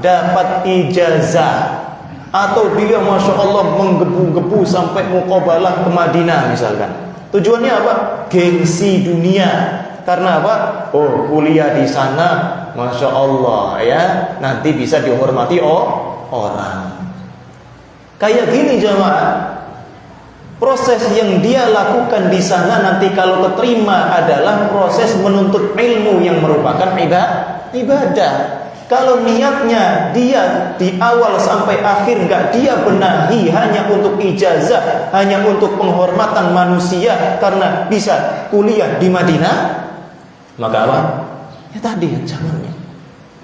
Dapat ijazah, atau dia Masya Allah menggebu-gebu sampai muqabalah ke Madinah misalkan. Tujuannya apa? Gengsi dunia. Karena apa? Oh, kuliah di sana Masya Allah ya, nanti bisa dihormati orang. Kayak gini jamaah, proses yang dia lakukan di sana nanti kalau keterima adalah proses menuntut ilmu yang merupakan ibadah. Kalau niatnya dia di awal sampai akhir nggak dia benahi hanya untuk ijazah, hanya untuk penghormatan manusia karena bisa kuliah di Madinah, maka apa? Ya tadi ancamannya.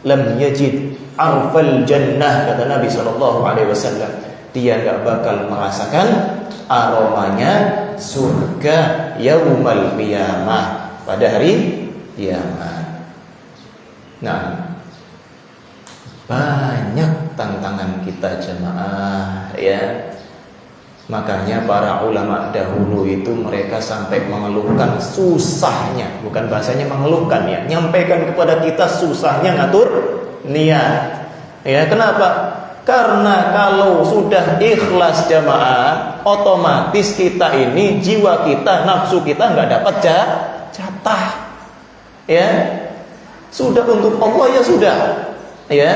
Lam yajid arfal jannah, kata Nabi SAW. Dia nggak bakal merasakan aromanya surga yaumal qiyamah, pada hari kiamat. Nah, banyak tantangan kita jemaah ya. Makanya para ulama dahulu itu mereka sampai mengeluhkan susahnya, bukan bahasanya mengeluhkan ya, nyampaikan kepada kita susahnya ngatur niat. Ya, kenapa? Karena kalau sudah ikhlas jemaah, otomatis kita ini, jiwa kita, nafsu kita nggak dapat jatah. Ya, sudah untuk Allah ya sudah. Ya,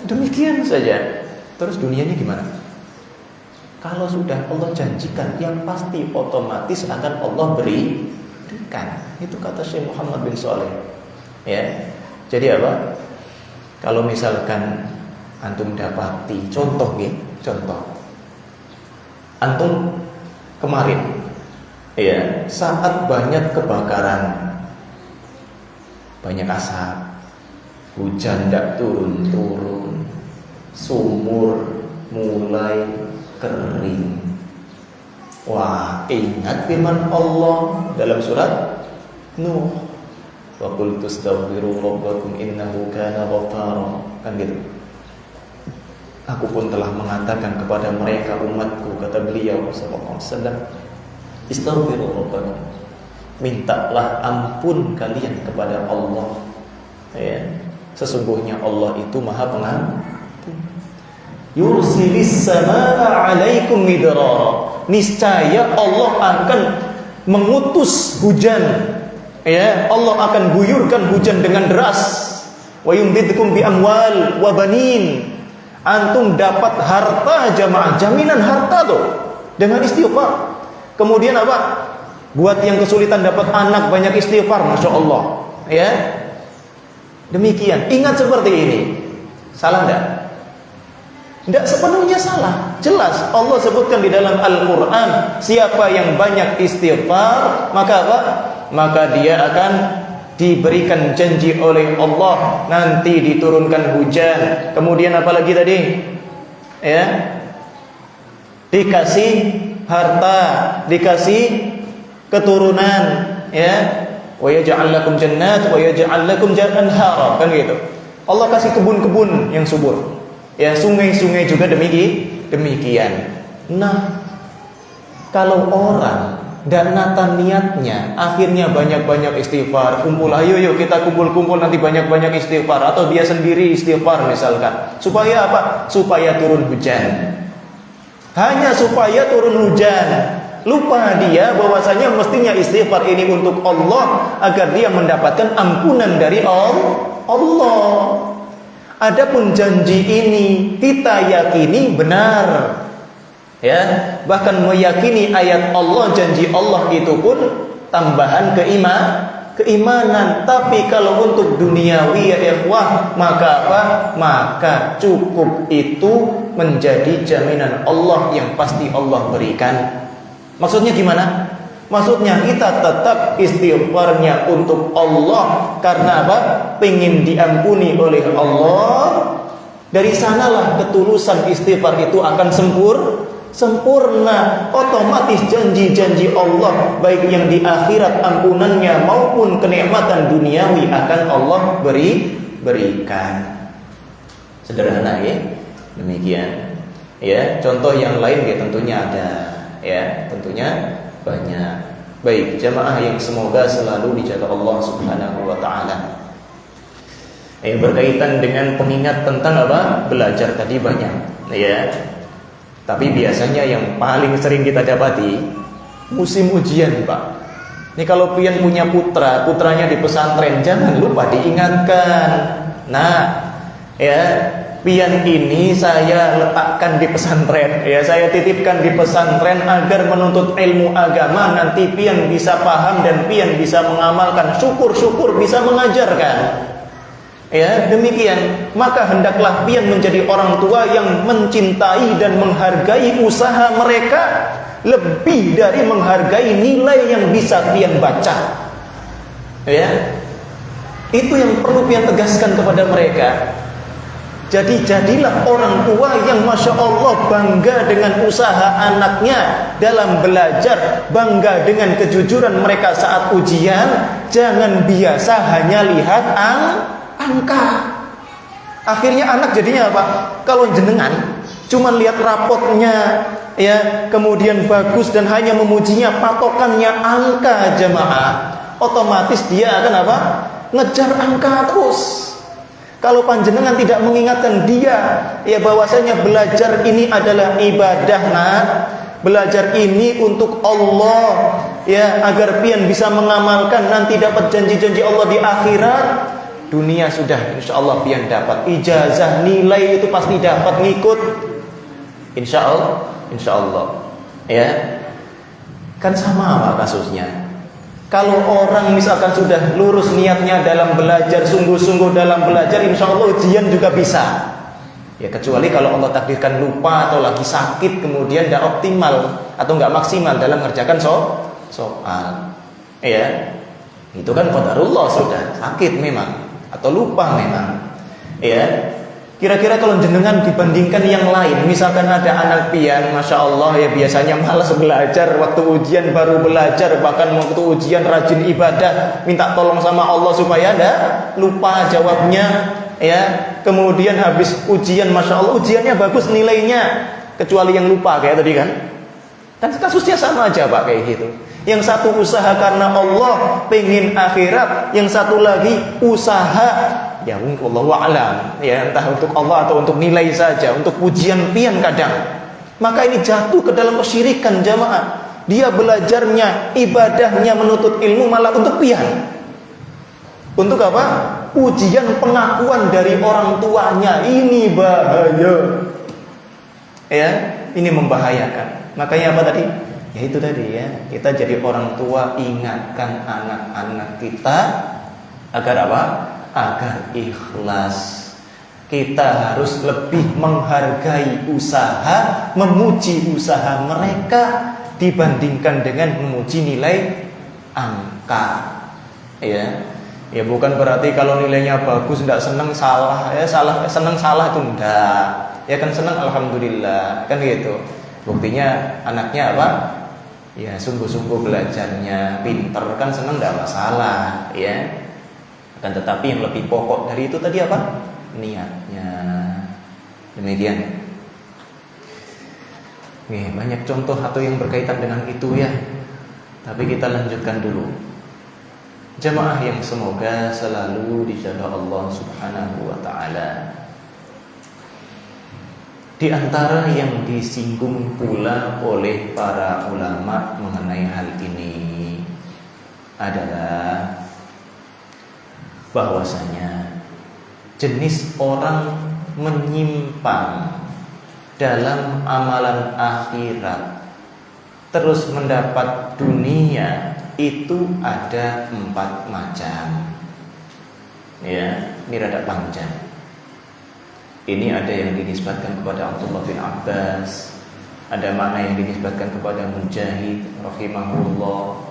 demikian saja. Terus dunianya gimana? Kalau sudah Allah janjikan, yang pasti otomatis akan Allah berikan. Itu kata Syekh Muhammad bin Shalih. Ya. Jadi apa? Kalau misalkan antum dapati contoh nih, contoh. Antum kemarin ya, saat banyak kebakaran, banyak asap, hujan tidak turun-turun, sumur mulai kering. Wah, ingat firman Allah dalam surat Nuh, wa qul tastaghfiru rabbakum innahu kana ghaffara. Kan gitu. Aku pun telah mengatakan kepada mereka umatku, kata beliau sallallahu alaihi wasallam, istaghfiru rabbakum. Mintalah ampun kalian kepada Allah. Ya. Sesungguhnya Allah itu Maha Pengampun. Yursilis samaa 'alaikum midrara. Niscaya Allah akan mengutus hujan. Ya, Allah akan guyurkan hujan dengan deras. Wa yumdidkum bi amwal wa banin. Antum dapat harta jamaah, jaminan harta tuh dengan istighfar. Kemudian apa? Buat yang kesulitan dapat anak, banyak istighfar, Masya Allah. Ya. Demikian, ingat seperti ini. Salah enggak? Tidak sepenuhnya salah. Jelas Allah sebutkan di dalam Al-Quran, siapa yang banyak istighfar, maka apa? Maka dia akan diberikan janji oleh Allah, nanti diturunkan hujan. Kemudian apa lagi tadi? Ya, dikasih harta, dikasih keturunan, ya. Wa yaj'al lakum jannat wa yaj'al lakum anhara, kan gitu. Allah kasih kebun-kebun yang subur. Ya, sungai-sungai juga demikian. Nah, kalau orang dan nata niatnya, akhirnya banyak-banyak istighfar, kumpul, ayo kita kumpul-kumpul nanti banyak-banyak istighfar, atau dia sendiri istighfar misalkan. Supaya apa? Supaya turun hujan. Hanya supaya turun hujan. Lupa dia bahwasanya mestinya istighfar ini untuk Allah agar dia mendapatkan ampunan dari Allah. Adapun janji ini kita yakini benar. Ya, bahkan meyakini ayat Allah, janji Allah itu pun tambahan keimanan. Tapi kalau untuk duniawi ya ikhwah, maka apa? Maka cukup itu menjadi jaminan Allah yang pasti Allah berikan. Maksudnya gimana? Maksudnya kita tetap istighfarnya untuk Allah. Karena apa? Pengen diampuni oleh Allah. Dari sanalah ketulusan istighfar itu akan sempurna. Otomatis janji-janji Allah, baik yang di akhirat ampunannya maupun kenikmatan duniawi, akan Allah berikan. Sederhana ya. Demikian. Ya, contoh yang lain ya tentunya ada. Ya, tentunya banyak. Baik, jamaah yang semoga selalu dijaga Allah Subhanahu wa taala. Berkaitan dengan pengingat tentang apa? Belajar tadi banyak. Ya. Tapi biasanya yang paling sering kita dapati musim ujian, Pak. Ini kalau pian punya putranya di pesantren, jangan lupa diingatkan. Nah, ya, pian ini saya letakkan di pesantren, ya, saya titipkan di pesantren agar menuntut ilmu agama. Nanti pian bisa paham dan pian bisa mengamalkan. Syukur-syukur bisa mengajarkan. Ya, demikian. Maka hendaklah pian menjadi orang tua yang mencintai dan menghargai usaha mereka lebih dari menghargai nilai yang bisa pian baca. Ya, itu yang perlu pian tegaskan kepada mereka. Jadi jadilah orang tua yang Masya Allah bangga dengan usaha anaknya dalam belajar, bangga dengan kejujuran mereka saat ujian. Jangan biasa hanya lihat angka. Akhirnya anak jadinya apa? Kalau jenengan cuma lihat rapotnya, ya, kemudian bagus dan hanya memujinya, patokannya angka, jemaah, otomatis dia akan apa? Ngejar angka terus. Kalau panjenengan tidak mengingatkan dia, ya, bahwasanya belajar ini adalah ibadah, nah, belajar ini untuk Allah, ya, agar pian bisa mengamalkan nanti dapat janji-janji Allah di akhirat. Dunia sudah insya Allah pian dapat ijazah, nilai itu pasti dapat ngikut, insya Allah, ya. Kan sama Pak kasusnya. Kalau orang misalkan sudah lurus niatnya dalam belajar, sungguh-sungguh dalam belajar, insya Allah ujian juga bisa. Ya, kecuali kalau Allah takdirkan lupa atau lagi sakit, kemudian tidak optimal atau nggak maksimal dalam mengerjakan soal. Ya, itu kan qadarullah, sudah sakit memang atau lupa memang. Ya, kira-kira kalau jenengan dibandingkan yang lain, misalkan ada anak pian, Masya Allah, ya, biasanya malas belajar, waktu ujian baru belajar, bahkan waktu ujian rajin ibadah, minta tolong sama Allah supaya ada lupa jawabnya, ya. Kemudian habis ujian, Masya Allah, ujiannya bagus nilainya, kecuali yang lupa kayak tadi kan kasusnya sama aja Pak, kayak gitu. Yang satu usaha karena Allah, pengen akhirat. Yang satu lagi usaha, ya, wallahu a'lam, ya, entah untuk Allah atau untuk nilai saja, untuk pujian pian kadang. Maka ini jatuh ke dalam kesyirikan, jamaah. Dia belajarnya, ibadahnya, menuntut ilmu malah untuk pian. Untuk apa? Pujian, pengakuan dari orang tuanya. Ini bahaya. Ya, ini membahayakan. Makanya apa tadi? Ya itu tadi, ya, kita jadi orang tua, ingatkan anak-anak kita agar apa? Agar ikhlas. Kita harus lebih menghargai usaha, memuji usaha mereka dibandingkan dengan memuji nilai angka. Ya, ya, bukan berarti kalau nilainya bagus tidak senang salah, ya, senang salah itu enggak. Ya kan, senang alhamdulillah, kan gitu. Buktinya anaknya apa? Ya, sungguh-sungguh belajarnya, pinter, kan senang tidak masalah, ya. Akan tetapi yang lebih pokok dari itu tadi apa? Niatnya. Demikian. Nih, banyak contoh atau yang berkaitan dengan itu, ya. Tapi kita lanjutkan dulu. Jamaah yang semoga selalu dijaga Allah Subhanahu wa taala. Di antara yang disinggung pula oleh para ulama mengenai hal ini adalah bahwasanya jenis orang menyimpang dalam amalan akhirat terus mendapat dunia itu ada 4 macam. Ya, ini rada panjang. Ini ada yang dinisbatkan kepada Abdullah bin Abbas, ada makna yang dinisbatkan kepada Mujahid rahimahullah,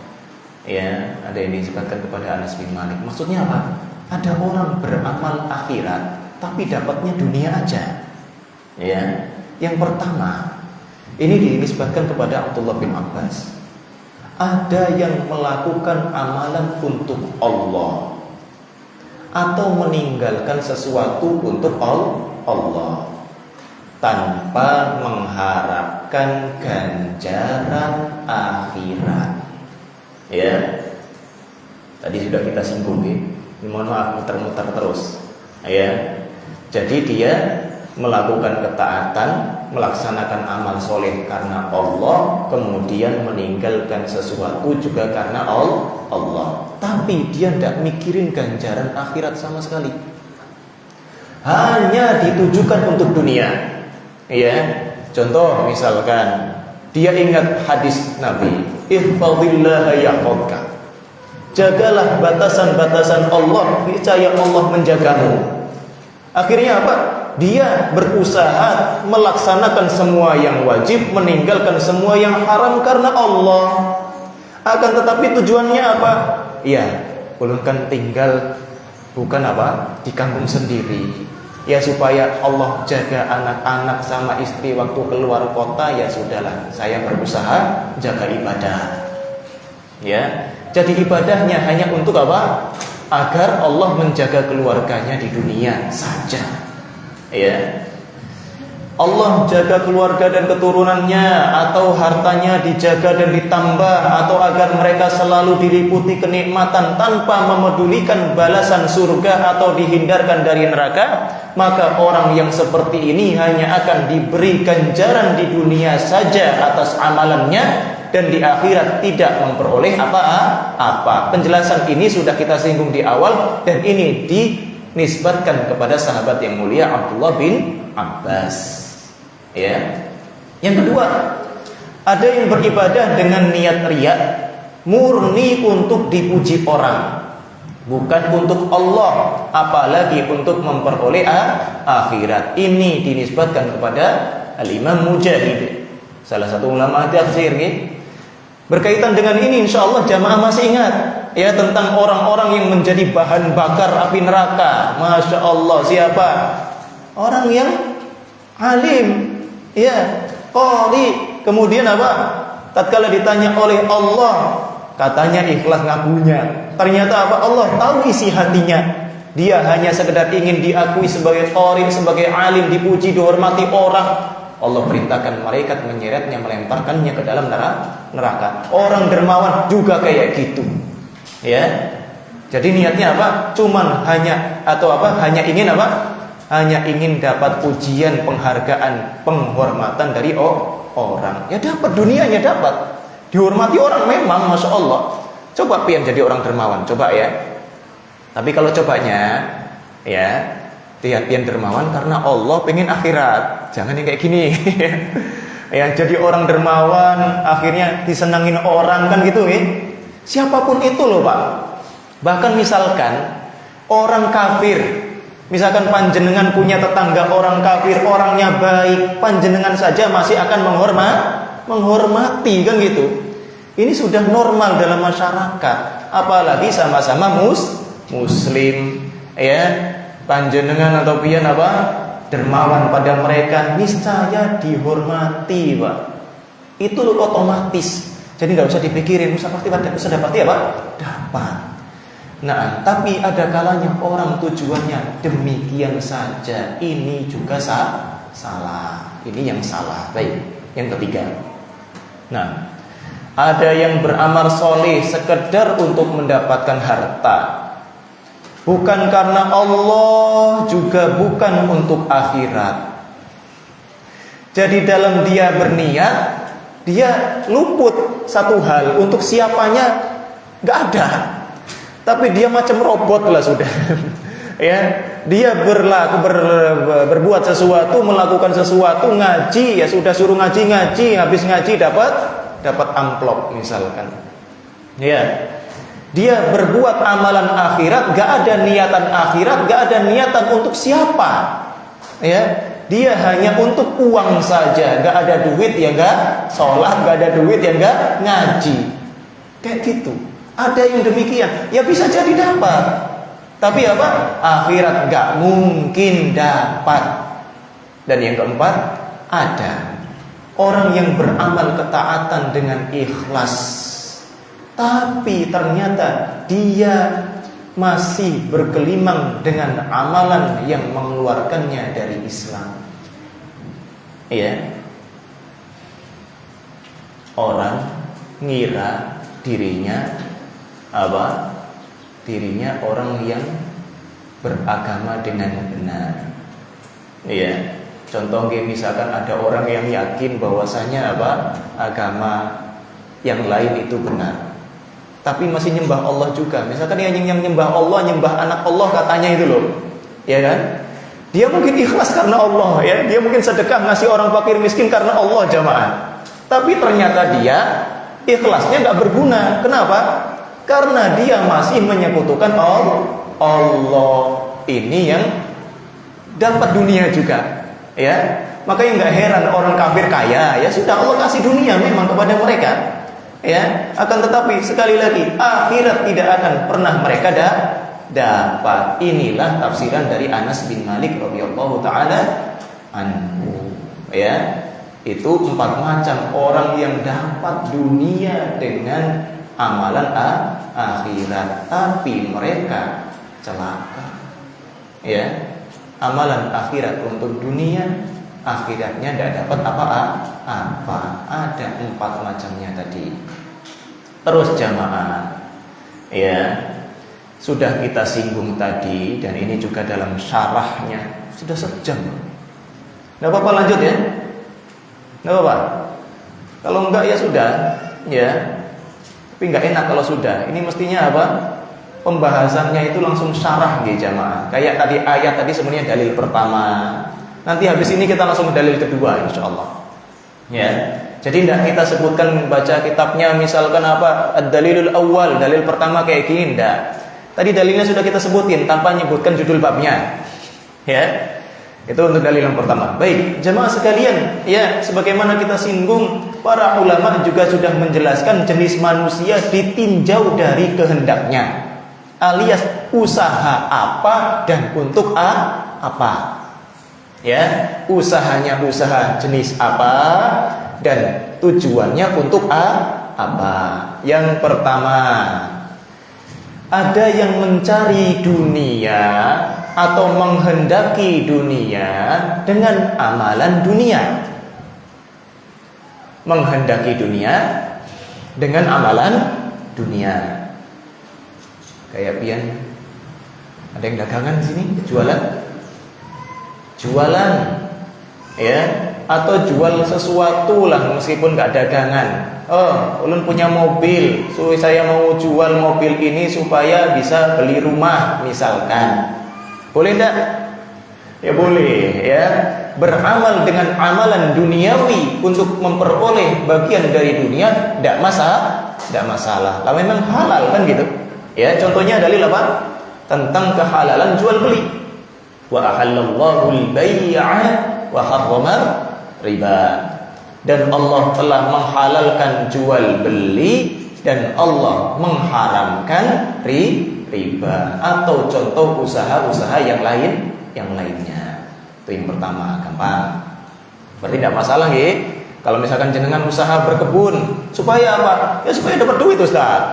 ya, ada yang dinisbatkan kepada Anas bin Malik. Maksudnya apa? Ada orang beramal akhirat tapi dapatnya dunia aja. Ya. Yang pertama, ini dinisbatkan kepada Abdullah bin Abbas. Ada yang melakukan amalan untuk Allah atau meninggalkan sesuatu untuk Allah tanpa mengharapkan ganjaran akhirat. Ya, tadi sudah kita singgung, ya. Mohon maaf muter-muter terus. Ya, jadi dia melakukan ketaatan, melaksanakan amal soleh karena Allah, kemudian meninggalkan sesuatu juga karena Allah. Tapi dia tidak mikirin ganjaran akhirat sama sekali. Hanya ditujukan untuk dunia. Ya, contoh misalkan dia ingat hadis Nabi, ihfazillaha yahfazka. Jagalah batasan-batasan Allah, niscaya Allah menjagamu. Akhirnya apa? Dia berusaha melaksanakan semua yang wajib, meninggalkan semua yang haram karena Allah. Akan tetapi tujuannya apa? Ya, ulunkan tinggal bukan apa? Di kampung sendiri. Ya supaya Allah jaga anak-anak sama istri waktu keluar kota, ya sudahlah, saya berusaha jaga ibadah. Ya, jadi ibadahnya hanya untuk apa? Agar Allah menjaga keluarganya di dunia saja. Ya, Allah jaga keluarga dan keturunannya, atau hartanya dijaga dan ditambah, atau agar mereka selalu diliputi kenikmatan tanpa memedulikan balasan surga atau dihindarkan dari neraka, maka orang yang seperti ini hanya akan diberi ganjaran di dunia saja atas amalannya, dan di akhirat tidak memperoleh apa-apa. Penjelasan ini sudah kita singgung di awal, dan ini dinisbatkan kepada sahabat yang mulia Abdullah bin Abbas. Ya. Yang kedua, ada yang beribadah dengan niat riya, murni untuk dipuji orang, bukan untuk Allah, apalagi untuk memperoleh akhirat. Ini dinisbatkan kepada Al-Imam Mujahid, salah satu ulama tafsir. Berkaitan dengan ini, insya Allah jamaah masih ingat ya tentang orang-orang yang menjadi bahan bakar api neraka. Masya Allah, siapa? Orang yang alim, ya, qari. Kemudian apa? Tatkala ditanya oleh Allah, katanya ikhlas ngakunya. Ternyata apa? Allah tahu isi hatinya. Dia hanya sekedar ingin diakui sebagai qari, sebagai alim, dipuji, dihormati orang. Allah perintahkan malaikat menyeretnya, melemparkannya ke dalam neraka. Orang dermawan juga kayak gitu. Ya. Jadi niatnya apa? Cuman hanya ingin apa? Hanya ingin dapat pujian, penghargaan, penghormatan dari orang. Ya dapat, dunianya dapat. Dihormati orang memang, Masya Allah. Coba pian jadi orang dermawan, coba ya. Tapi kalau cobanya, ya, pian dermawan karena Allah pengen akhirat. Jangan yang kayak gini. Ya, jadi orang dermawan akhirnya disenangin orang kan gitu ya. Siapapun itu loh Pak. Bahkan misalkan orang kafir, misalkan panjenengan punya tetangga orang kafir, orangnya baik, panjenengan saja masih akan menghormati kan gitu. Ini sudah normal dalam masyarakat. Apalagi sama-sama muslim, ya. Panjenengan atau pian apa? Dermawan pada mereka, niscaya dihormati, Pak. Itu otomatis. Jadi nggak usah dipikirin, usah dapati apa? Dapat. Nah, tapi ada kalanya orang tujuannya demikian saja. Ini juga salah. Ini yang salah. Baik. Yang ketiga. Nah, ada yang beramal soleh sekedar untuk mendapatkan harta. Bukan karena Allah, juga bukan untuk akhirat. Jadi dalam dia berniat, dia luput satu hal, untuk siapanya nggak ada. Tapi dia macam robot lah sudah. Ya, dia berbuat sesuatu, melakukan sesuatu, ngaji, ya sudah suruh ngaji, habis ngaji dapat amplop misalkan. Ya. Dia berbuat amalan akhirat, gak ada niatan akhirat, gak ada niatan untuk siapa. Ya, dia hanya untuk uang saja. Gak ada duit ya gak sholat, gak ada duit ya gak ngaji. Kayak gitu. Ada yang demikian. Ya bisa jadi dapat, tapi apa? Akhirat gak mungkin dapat. Dan yang keempat, ada orang yang beramal ketaatan dengan ikhlas, tapi ternyata dia masih bergelimang dengan amalan yang mengeluarkannya dari Islam. Ya. Orang ngira dirinya apa? Dirinya orang yang beragama dengan benar. Ya. Contoh misalkan ada orang yang yakin bahwasanya agama yang lain itu benar, tapi masih nyembah Allah juga. Misalkan yang nyembah Allah, nyembah anak Allah katanya itu loh, ya kan? Dia mungkin ikhlas karena Allah, ya. Dia mungkin sedekah ngasih orang fakir miskin karena Allah jamaah. Tapi ternyata dia ikhlasnya nggak berguna. Kenapa? Karena dia masih menyekutukan Allah. Ini yang dapat dunia juga, ya. Makanya nggak heran orang kafir kaya, ya sudah Allah kasih dunia memang kepada mereka, ya. Akan tetapi sekali lagi akhirat tidak akan pernah mereka dapat. Inilah tafsiran dari Anas bin Malik radhiyallahu taala anhu, ya. Itu 4 macam orang yang dapat dunia dengan amalan akhirat, tapi mereka celaka, ya. Amalan akhirat untuk dunia, akhiratnya tidak dapat apa-apa. Ada 4 macamnya tadi. Terus jamaah, ya, sudah kita singgung tadi, dan ini juga dalam syarahnya sudah sejam. Nggak apa-apa lanjut ya. Nggak apa-apa. Kalau enggak ya sudah, ya. Tapi nggak enak kalau sudah. Ini mestinya apa? Pembahasannya itu langsung syarah ya jamaah. Kayak tadi ayat tadi sebenarnya dalil pertama. Nanti habis ini kita langsung ke dalil kedua insyaallah. Ya. Jadi tidak kita sebutkan baca kitabnya misalkan apa ad-dalilul awal, dalil pertama kayak gini enggak. Tadi dalilnya sudah kita sebutin tanpa menyebutkan judul babnya. Ya. Itu untuk dalil yang pertama. Baik, jemaah sekalian, ya, sebagaimana kita singgung, para ulama juga sudah menjelaskan jenis manusia ditinjau dari kehendaknya, alias usaha apa dan untuk apa. Ya, usahanya usaha jenis apa dan tujuannya untuk apa. Yang pertama, ada yang mencari dunia atau menghendaki dunia dengan amalan dunia. Menghendaki dunia dengan amalan dunia. Kayak pian, ada yang dagangan di sini, jualan, ya, atau jual sesuatu lah meskipun nggak dagangan. Oh, ulun punya mobil, so saya mau jual mobil ini supaya bisa beli rumah misalkan. Boleh enggak? Ya boleh, ya. Beramal dengan amalan duniawi untuk memperoleh bagian dari dunia enggak masalah. Lah memang halal kan gitu. Ya, contohnya dalil apa? Tentang kehalalan jual beli. Wa ahallallahu al-bai'a wa harrama riba. Dan Allah telah menghalalkan jual beli dan Allah mengharamkan riba atau contoh usaha-usaha yang lainnya. Itu yang pertama, gampang. Berarti tidak masalah ya. Kalau misalkan jenengan usaha berkebun, supaya apa? Ya supaya dapat duit Ustaz.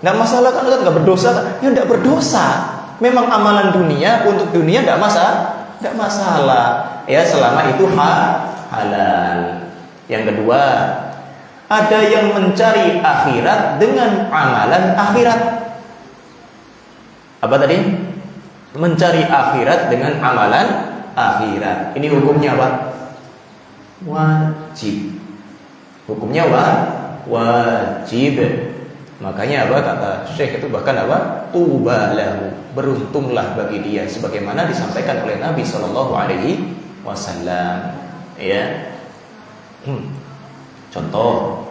Tidak masalah kan Ustaz, enggak berdosa kan? Ya enggak berdosa. Memang amalan dunia untuk dunia enggak masalah. Ya selama itu halal. Yang kedua, ada yang mencari akhirat dengan amalan akhirat. Apa tadi? Mencari akhirat dengan amalan akhirat. Ini hukumnya apa? Wajib. Hukumnya wajib. Makanya apa kata Syekh itu bahkan apa? Tuba lahu, beruntunglah bagi dia, sebagaimana disampaikan oleh Nabi sallallahu alaihi wasallam. Ya. Contoh,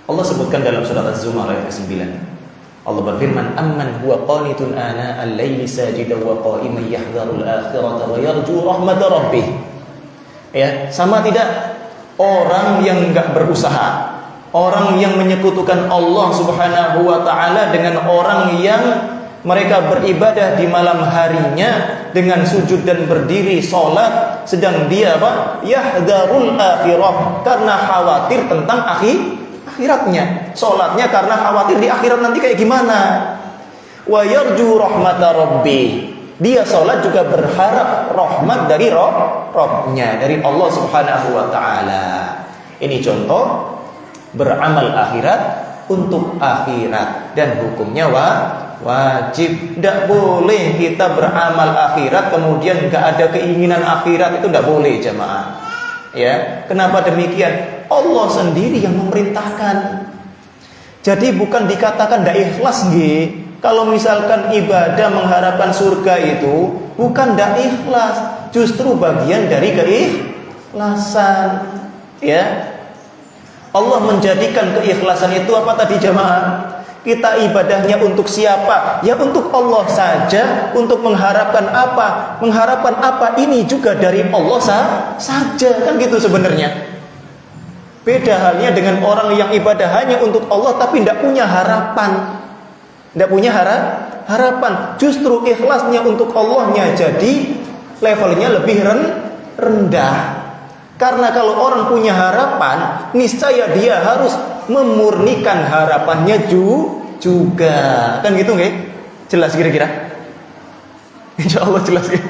Allah sebutkan dalam surat Az-Zumar ayat 9. Allah berfirman, "Amman huwa qanitun ana al-laili sajidan wa qa'iman yahdharul akhirata wa yarju rahmat rabbih." Ya, sama tidak orang yang enggak berusaha, orang yang menyekutukan Allah Subhanahu wa taala dengan orang yang mereka beribadah di malam harinya dengan sujud dan berdiri salat, sedang dia apa? Yahdharul akhirah, karena khawatir tentang akhiratnya. Salatnya karena khawatir di akhirat nanti kayak gimana. Wa yarju rahmata rabbi, dia salat juga berharap rahmat dari Rabbnya, dari Allah Subhanahu wa taala. Ini contoh beramal akhirat untuk akhirat dan hukumnya wajib. Tidak boleh kita beramal akhirat kemudian nggak ada keinginan akhirat, itu tidak boleh jamaah. Ya, kenapa demikian? Allah sendiri yang memerintahkan. Jadi bukan dikatakan tidak ikhlas nggih. Kalau misalkan ibadah mengharapkan surga itu bukan tidak ikhlas, justru bagian dari keikhlasan. Ya, Allah menjadikan keikhlasan itu apa tadi jamaah? Kita ibadahnya untuk siapa? Ya untuk Allah saja. Untuk mengharapkan apa? Mengharapkan apa ini juga dari Allah saja. Kan gitu sebenarnya. Beda halnya dengan orang yang ibadah hanya untuk Allah tapi tidak punya harapan. Tidak punya harapan. Justru ikhlasnya untuk Allahnya jadi levelnya lebih rendah. Karena kalau orang punya harapan, niscaya dia harus memurnikan harapannya juga. Kan gitu nggih? Jelas kira-kira? Insya Allah jelas ya.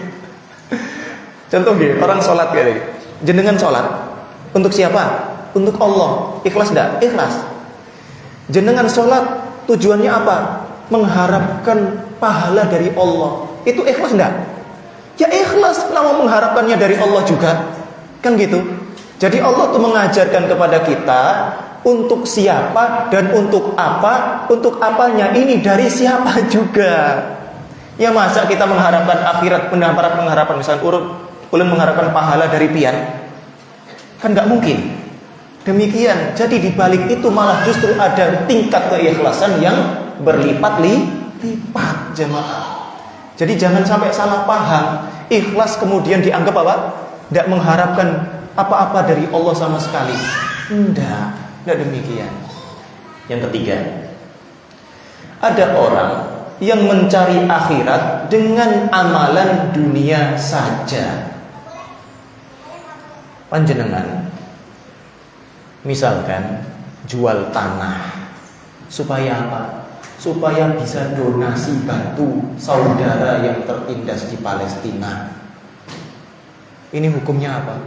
Contoh nggih, orang sholat ya. Jenengan sholat untuk siapa? Untuk Allah. Ikhlas enggak? Ikhlas. Jenengan sholat tujuannya apa? Mengharapkan pahala dari Allah. Itu ikhlas enggak? Ya ikhlas, lama mengharapkannya dari Allah juga. Kan gitu. Jadi Allah tuh mengajarkan kepada kita untuk siapa dan untuk apa, untuk apanya ini dari siapa juga. Ya masa kita mengharapkan akhirat, mengharapkan misalnya ulun mengharapkan pahala dari pian, kan nggak mungkin. Demikian. Jadi di balik itu malah justru ada tingkat keikhlasan yang berlipat-lipat jemaah. Jadi jangan sampai salah paham. Ikhlas kemudian dianggap apa? Tidak mengharapkan apa-apa dari Allah sama sekali. Tidak demikian. Yang ketiga, ada orang yang mencari akhirat dengan amalan dunia saja. Panjenengan misalkan jual tanah supaya apa? Supaya bisa donasi bantu saudara yang tertindas di Palestina. Ini hukumnya apa?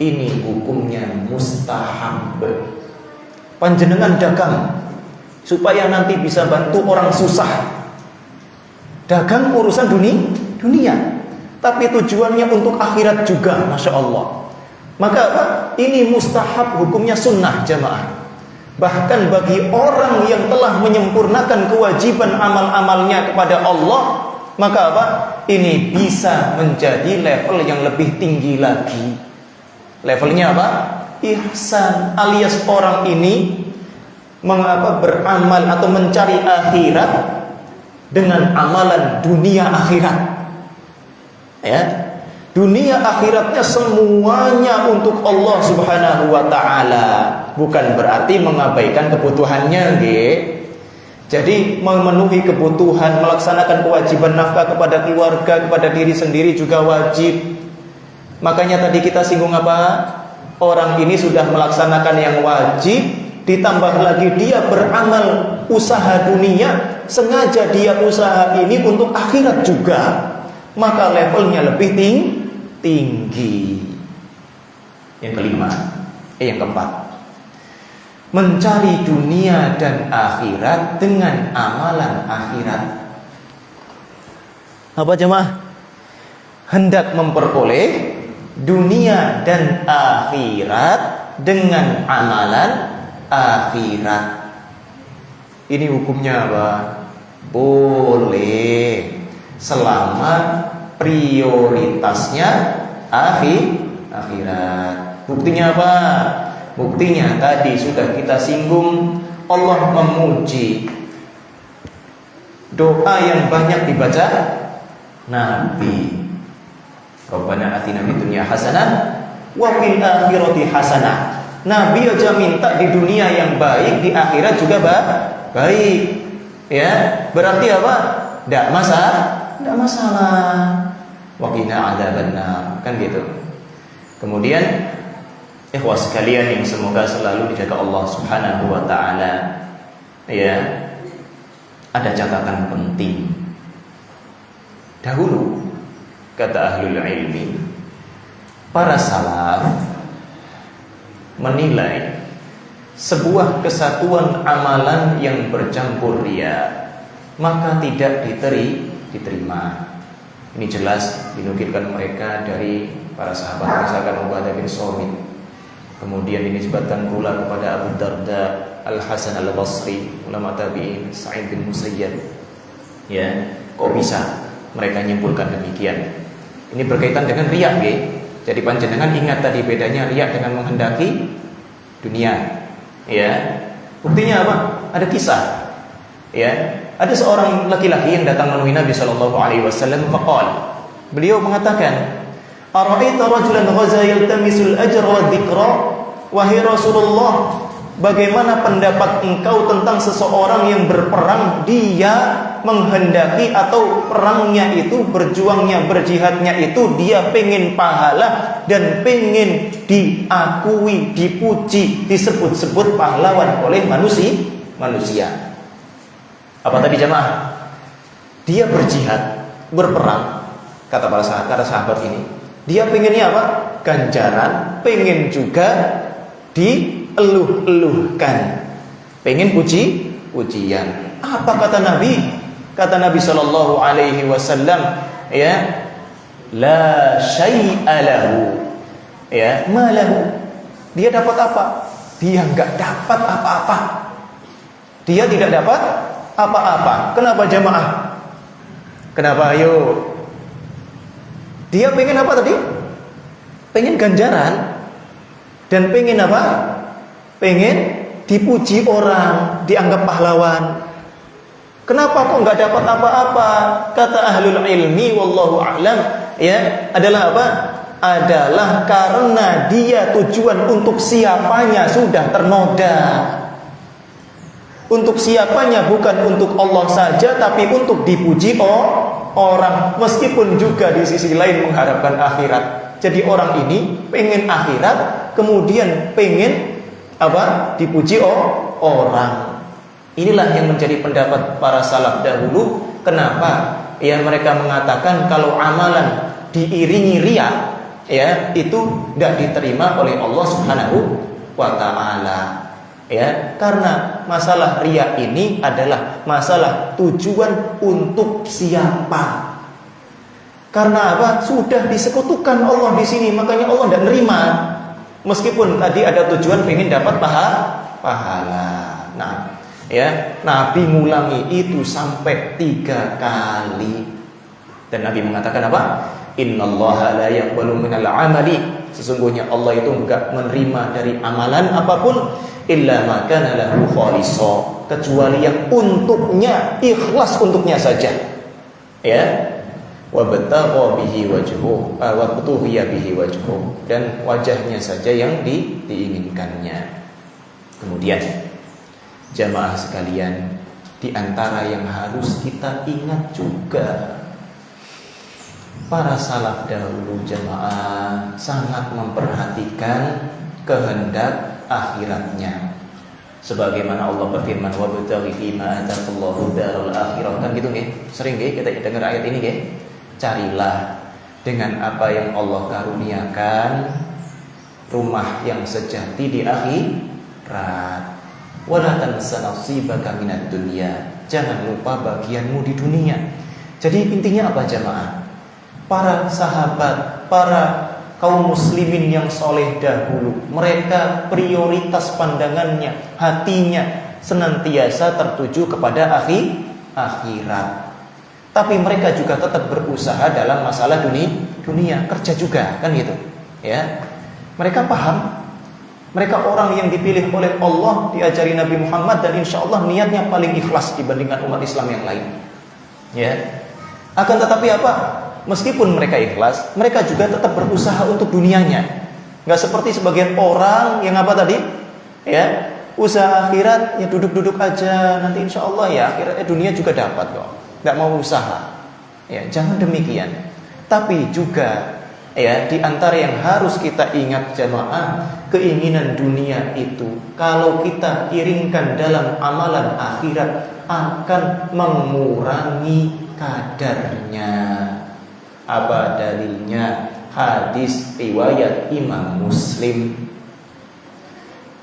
Ini hukumnya mustahab. Panjenengan dagang supaya nanti bisa bantu orang susah. Dagang urusan dunia, tapi tujuannya untuk akhirat juga, masya Allah. Maka apa? Ini mustahab, hukumnya sunnah jamaah. Bahkan bagi orang yang telah menyempurnakan kewajiban amal-amalnya kepada Allah, maka apa? Ini bisa menjadi level yang lebih tinggi lagi. Levelnya apa? Ihsan, alias orang ini beramal atau mencari akhirat dengan amalan dunia akhirat. Ya. Dunia akhiratnya semuanya untuk Allah Subhanahu wa taala. Bukan berarti mengabaikan kebutuhannya, nggih. Jadi memenuhi kebutuhan, melaksanakan kewajiban nafkah kepada keluarga, kepada diri sendiri juga wajib. Makanya tadi kita singgung apa? Orang ini sudah melaksanakan yang wajib, ditambah lagi dia beramal usaha dunia, sengaja dia usaha ini untuk akhirat juga, maka levelnya lebih tinggi. Yang kelima, yang keempat, mencari dunia dan akhirat dengan amalan akhirat. Apa jemaah? Hendak memperoleh dunia dan akhirat dengan amalan akhirat. Ini hukumnya apa? Boleh, selama prioritasnya akhirat. Buktinya apa? Buktinya tadi sudah kita singgung, Allah memuji doa yang banyak dibaca Nabi. Rabbana atina fid dunya hasanah wa fil akhirati hasanah. Nabi aja minta di dunia yang baik, di akhirat juga baik. Ya, berarti apa? Tidak masalah. Wa qina adzabannar, kan gitu. Kemudian ikhwas sekalian yang semoga selalu dijaga Allah Subhanahu wa taala. Ya. Ada catatan penting. Dahulu kata ahlul ilmi, para salaf menilai sebuah kesatuan amalan yang bercampur riya, maka tidak diterima. Ini jelas dinukilkan mereka dari para sahabat, misalkan Ubadah bin Somit. Kemudian dinisbatkan pula kepada Abu Darda, Al-Hasan Al-Basri, ulama tabi'in, Sa'id bin Musayyab. Ya, kok bisa mereka nyimpulkan demikian? Ini berkaitan dengan riya, nggih. Jadi panjenengan ingat tadi bedanya riya dengan menghendaki dunia. Ya. Buktinya apa? Ada kisah. Ya, ada seorang laki-laki yang datang menemui Nabi sallallahu alaihi wasallam faqala. Beliau mengatakan, "Ara'aita rajulan ghaza yaltamisul ajra wa dzikra?" Wahai Rasulullah, bagaimana pendapat engkau tentang seseorang yang berperang, dia menghendaki atau perangnya itu, berjuangnya, berjihadnya itu dia pengen pahala dan pengen diakui, dipuji, disebut-sebut pahlawan oleh manusia. Apa tadi jemaah? Dia berjihad, berperang. Kata sahabat ini, dia pengennya apa? Ganjaran, pengen juga dieluh-eluhkan, pengen pujian. Apa kata Nabi? Kata Nabi sallallahu alaihi wasallam, ya, la syai'a lahu. Ya, malahu. Dia dapat apa? Dia enggak dapat apa-apa. Dia tidak dapat apa-apa. Kenapa jamaah? Kenapa? Ayo. Dia pengen apa tadi? Pengen ganjaran dan pengen apa? Pengen dipuji orang, dianggap pahlawan. Kenapa kok nggak dapat apa-apa? Kata ahlul ilmi, wallahu a'lam, ya, adalah apa? Adalah karena dia tujuan untuk siapanya sudah ternoda. Untuk siapanya bukan untuk Allah saja, tapi untuk dipuji orang, meskipun juga di sisi lain mengharapkan akhirat. Jadi orang ini pengen akhirat, kemudian pengen apa? Dipuji orang. Inilah yang menjadi pendapat para salaf dahulu. Kenapa? Ya, mereka mengatakan kalau amalan diiringi riya, ya, itu tidak diterima oleh Allah Subhanahu wa ta'ala. Ya, karena masalah riya ini adalah masalah tujuan untuk siapa. Karena apa? Sudah disekutukan Allah di sini, makanya Allah tidak nerima. Meskipun tadi ada tujuan pengen dapat pahala. Nah, ya, Nabi ngulangi itu sampai 3 kali. Dan Nabi mengatakan apa? Innallaha la yaqbalu minal amali. Sesungguhnya Allah itu enggak menerima dari amalan apapun illa ma kana lahu khalisa, kecuali yang untuknya, ikhlas untuknya saja. Ya. Wa batagha bihi wajhuhu, wa butuhiya bihi wajhuhu, dan wajahnya saja yang diinginkannya. Kemudian jamaah sekalian, di antara yang harus kita ingat juga, para salaf dahulu jamaah sangat memperhatikan kehendak akhiratnya. Sebagaimana Allah berfirman, wa bataghi fima ataqallahu darul akhirah, kan gitu nggih. Sering nggih kita dengar ayat ini nggih. Carilah dengan apa yang Allah karuniakan rumah yang sejati di akhirat. Wala tansa nasibaka minad dunya. Jangan lupa bagianmu di dunia. Jadi intinya apa jamaah? Para sahabat, para kaum muslimin yang soleh dahulu, mereka prioritas pandangannya, hatinya senantiasa tertuju kepada akhirat. Tapi mereka juga tetap berusaha dalam masalah dunia, kerja juga, kan gitu. Ya. Mereka paham. Mereka orang yang dipilih oleh Allah, diajari Nabi Muhammad, dan insya Allah niatnya paling ikhlas dibandingkan umat Islam yang lain. Ya. Akan tetapi apa? Meskipun mereka ikhlas, mereka juga tetap berusaha untuk dunianya. Nggak seperti sebagian orang yang apa tadi? Ya, usaha akhirat ya duduk-duduk aja, nanti insya Allah ya akhiratnya dunia juga dapat kok. Nggak mau usaha. Ya, jangan demikian. Tapi juga ya, di antara yang harus kita ingat jamaah, keinginan dunia itu kalau kita iringkan dalam amalan akhirat akan mengurangi kadarnya. Apa dalilnya? Hadis riwayat Imam Muslim.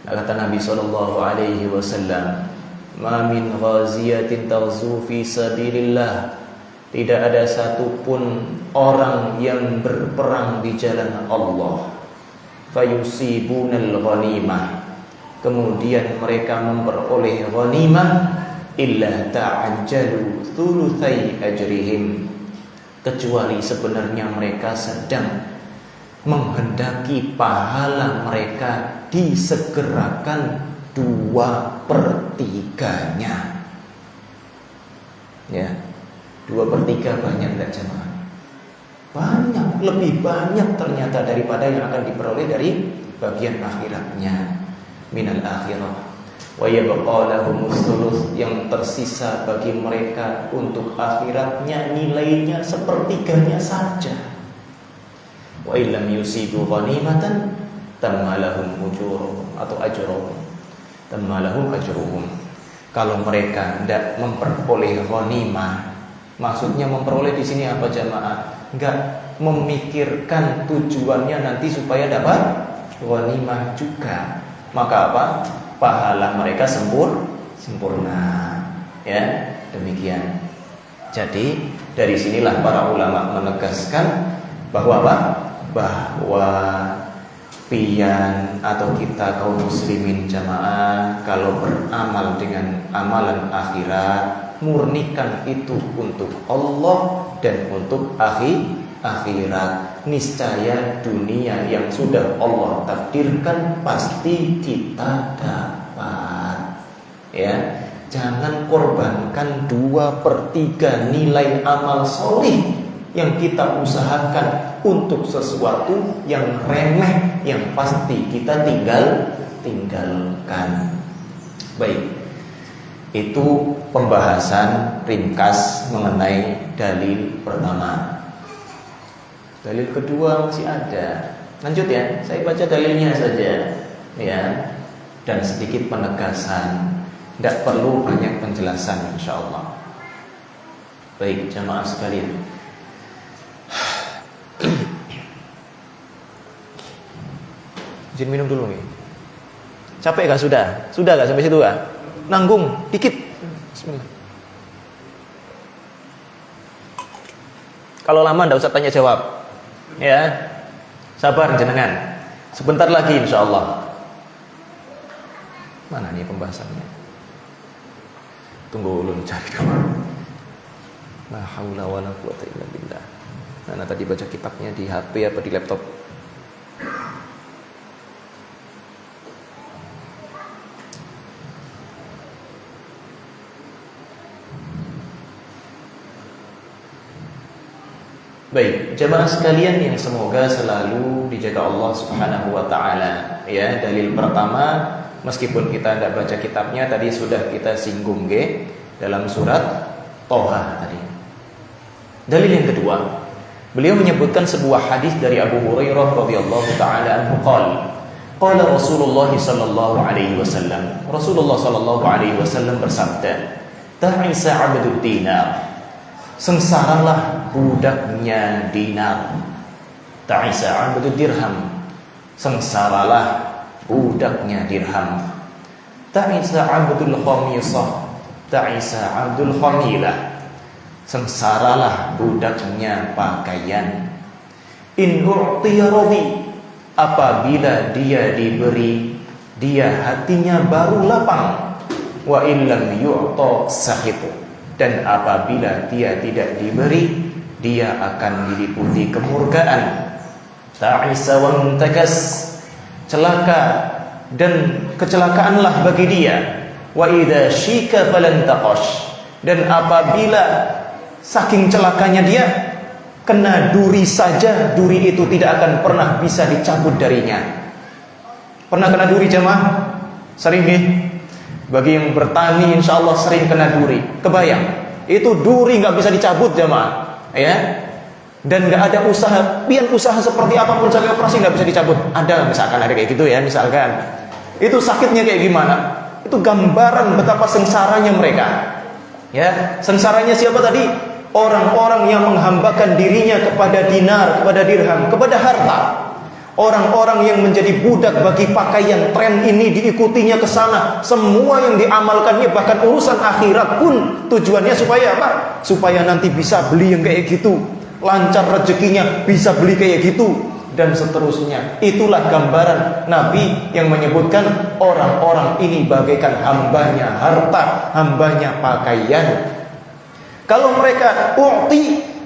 Kata Nabi SAW, Ma min ghaziyatin taghzu fi sabilillah. Tidak ada satupun orang yang berperang di jalan Allah. Fayusibunal ghanimah. Kemudian mereka memperoleh ghanimah illa ta'ajjalu thulutsai ajrihim. Kecuali sebenarnya mereka sedang menghendaki pahala mereka disegerakan 2/3-nya. Ya, 2/3 banyak enggak jemaah? Banyak, lebih banyak ternyata daripada yang akan diperoleh dari bagian akhiratnya. Minal akhirah wa yabqa lahumus thuluts, yang tersisa bagi mereka untuk akhiratnya nilainya 1/3-nya saja. Wa illam yusibu ghanimatan tammalahum ujurun atau ajruhum, tammalahum ajruhum. Kalau mereka tidak memperoleh ghanimah, maksudnya memperoleh di sini apa jamaah? Enggak memikirkan tujuannya nanti supaya dapat ghanimah juga. Maka apa? Pahala mereka sempurna. Ya, demikian. Jadi dari sinilah para ulama menegaskan bahwa apa? Bahwa pian atau kita kaum muslimin jamaah kalau beramal dengan amalan akhirat, murnikan itu untuk Allah dan untuk akhirat. Niscaya dunia yang sudah Allah takdirkan pasti kita dapat. Ya, jangan korbankan 2/3 nilai amal solih yang kita usahakan untuk sesuatu yang remeh yang pasti kita tinggalkan. Baik, itu pembahasan ringkas mengenai dalil pertama. Dalil kedua masih ada. Lanjut ya, saya baca dalilnya saja ya, dan sedikit penegasan. Tidak perlu banyak penjelasan insyaallah. Baik jamaah sekalian, izin minum dulu nih. Capek gak sudah? Sudah gak sampai situ gak? Nanggung dikit. Bismillah. Kalau lama ndak usah tanya jawab. Ya. Sabar jenengan. Sebentar lagi insyaallah. Mana nih pembahasannya? Tunggu ulun cari dulu. La haula wala quwata illa billah. Nah, tadi baca kitabnya di HP apa di laptop? Baik, jemaah sekalian yang semoga selalu dijaga Allah Subhanahu wa taala. Ya, dalil pertama meskipun kita tidak baca kitabnya tadi sudah kita singgung dalam surat Toha tadi. Dalil yang kedua, beliau menyebutkan sebuah hadis dari Abu Hurairah radhiyallahu taala anhu qala Rasulullah sallallahu alaihi wasallam. Rasulullah sallallahu alaihi wasallam bersabda, "Ta'isa 'abdud dinar." Sengsaralah budaknya dinar. Ta'isa 'abdud dirham. Sengsaralah budaknya dirham. Ta'isa 'abdul khamisah. Ta'isa 'abdul khamilah. Sengsaralah budaknya pakaian. In u'tiya radhi. Apabila dia diberi, dia hatinya baru lapang. Wa illam yu'ta sahitu. Dan apabila dia tidak diberi, dia akan diliputi kemurkaan. Ta'isa wa muntakas. Celaka dan kecelakaanlah bagi dia. Wa idza syika falan taqash. Dan apabila saking celakanya dia kena duri saja, duri itu tidak akan pernah bisa dicabut darinya. Pernah kena duri jemaah? Sering nih. Bagi yang bertani insya Allah sering kena duri. Kebayang, itu duri nggak bisa dicabut jemaah, ya. Dan nggak ada usaha, pian usaha seperti apapun sampai operasi nggak bisa dicabut. Ada misalkan ada kayak gitu ya, misalkan. Itu sakitnya kayak gimana? Itu gambaran betapa sengsaranya mereka. Ya, sengsaranya siapa tadi? Orang-orang yang menghambakan dirinya kepada dinar, kepada dirham, kepada harta. Orang-orang yang menjadi budak bagi pakaian, tren ini diikutinya ke sana. Semua yang diamalkannya, bahkan urusan akhirat pun tujuannya supaya apa? Supaya nanti bisa beli yang kayak gitu, lancar rezekinya, bisa beli kayak gitu, dan seterusnya. Itulah gambaran Nabi yang menyebutkan orang-orang ini bagaikan hambanya harta, hambanya pakaian. Kalau mereka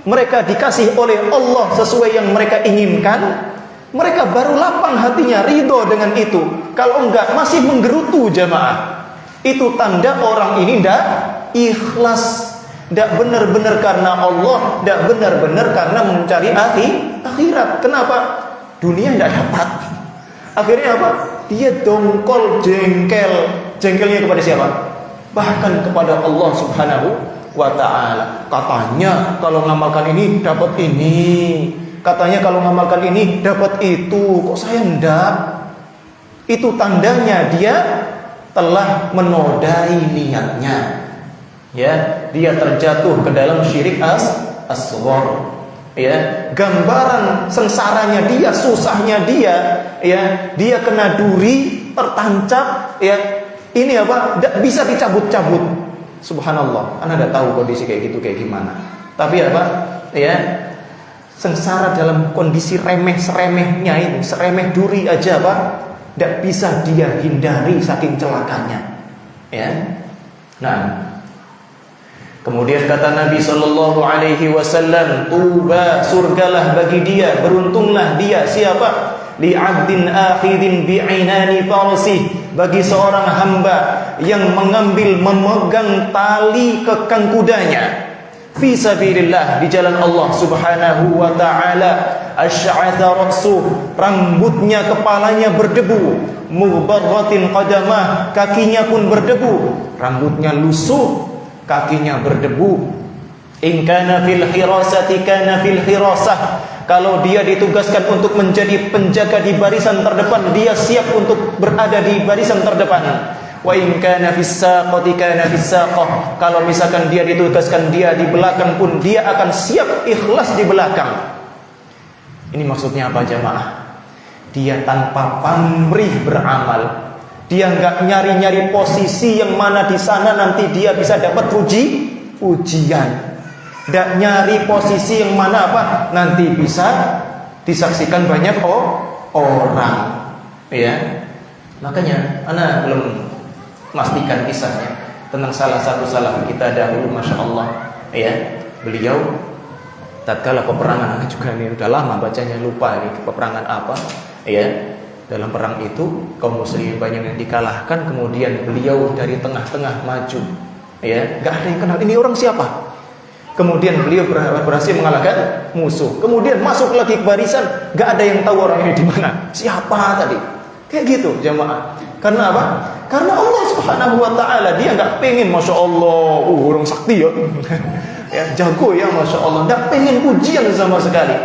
mereka dikasih oleh Allah sesuai yang mereka inginkan, mereka baru lapang hatinya, ridho dengan itu. Kalau enggak, masih menggerutu jamaah. Itu tanda orang ini tidak ikhlas, tidak benar-benar karena Allah, tidak benar-benar karena mencari akhirat. Kenapa? Dunia tidak dapat. Akhirnya apa? Dia dongkol, jengkelnya kepada siapa? Bahkan kepada Allah Subhanahu wa ta'ala. Katanya kalau ngamalkan ini dapat ini, katanya kalau ngamalkan ini dapat itu, kok saya enggak? Itu tandanya dia telah menodai niatnya. Ya, dia terjatuh ke dalam syirik asghar. Ya, gambaran sengsaranya dia, susahnya dia, ya, dia kena duri, tertancap, ya. Ini apa? Enggak bisa dicabut-cabut. Subhanallah. Anda enggak tahu kondisi kayak gitu kayak gimana. Tapi apa? Ya, sengsara dalam kondisi remeh-seremehnya itu, seremeh duri aja Pak, tidak bisa dia hindari saking celakanya. Ya. Nah, kemudian kata Nabi sallallahu alaihi wasallam, tuba, surgalah bagi dia, beruntunglah dia. Siapa? Li'abdin akhidin bi'inani farsi, bagi seorang hamba yang memegang tali kekang kudanya fi sabilillah, di jalan Allah Subhanahu wa ta'ala. Asy'atha ra'suh, rambutnya, kepalanya berdebu. Mubarratin qadamah, kakinya pun berdebu. Rambutnya lusuh, kakinya berdebu. In kana fil hirasati kana fil hirasah, kalau dia ditugaskan untuk menjadi penjaga di barisan terdepan, dia siap untuk berada di barisan terdepan. Wa in kana fis saqati kana fis saqah, kalau misalkan dia ditugaskan dia di belakang pun dia akan siap ikhlas di belakang. Ini maksudnya apa jamaah? Dia tanpa pamrih beramal. Dia enggak nyari-nyari posisi yang mana di sana nanti dia bisa dapat pujian. Enggak nyari posisi yang mana apa? Nanti bisa disaksikan banyak orang. Ya. Makanya ana belum memastikan kisahnya tentang salah satu salaf kita dahulu, masya Allah, ya, beliau tatkala peperangan juga ini udah lama bacanya lupa ini peperangan apa, ya, dalam perang itu kaum muslimin banyak yang dikalahkan, kemudian beliau dari tengah-tengah maju, ya, nggak ada yang kenal ini orang siapa, kemudian beliau berhasil mengalahkan musuh, kemudian masuk lagi ke barisan, nggak ada yang tahu orang ini di mana, siapa tadi, kayak gitu jamaah. Karena apa? Karena Allah Subhanahu wa ta'ala, dia enggak pengen masya Allah, orang sakti ya, ya, jago ya masya Allah, enggak pengen pujian sama sekali.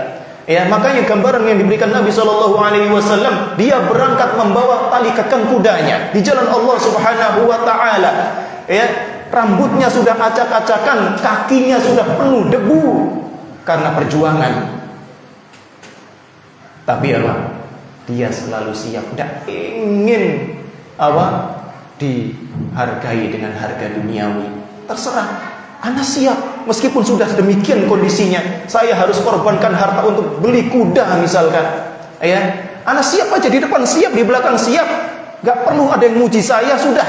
Ya, makanya gambaran yang diberikan Nabi sallallahu alaihi wasallam, dia berangkat membawa tali kekang kudanya di jalan Allah Subhanahu wa ta'ala. Ya, rambutnya sudah acak-acakan, kakinya sudah penuh debu karena perjuangan. Tapi apa? Dia selalu siap, enggak ingin apa dihargai dengan harga duniawi. Terserah, ana siap meskipun sudah demikian kondisinya, saya harus korbankan harta untuk beli kuda misalkan, ya, ana siap aja di depan siap, di belakang siap, gak perlu ada yang muji saya, sudah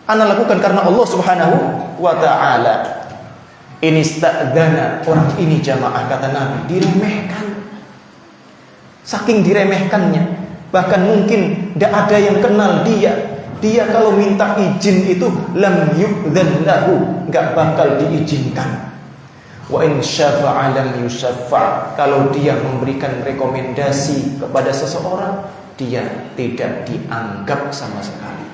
ana lakukan karena Allah Subhanahu wa ta'ala. Ini sta'dana, orang ini jamaah kata Nabi diremehkan, saking diremehkannya. Bahkan mungkin tidak ada yang kenal dia. Dia kalau minta izin itu lam yu'dzan lahu, enggak bakal diizinkan. Wa in syafa'a lam yusyaffa', kalau dia memberikan rekomendasi kepada seseorang, dia tidak dianggap sama sekali.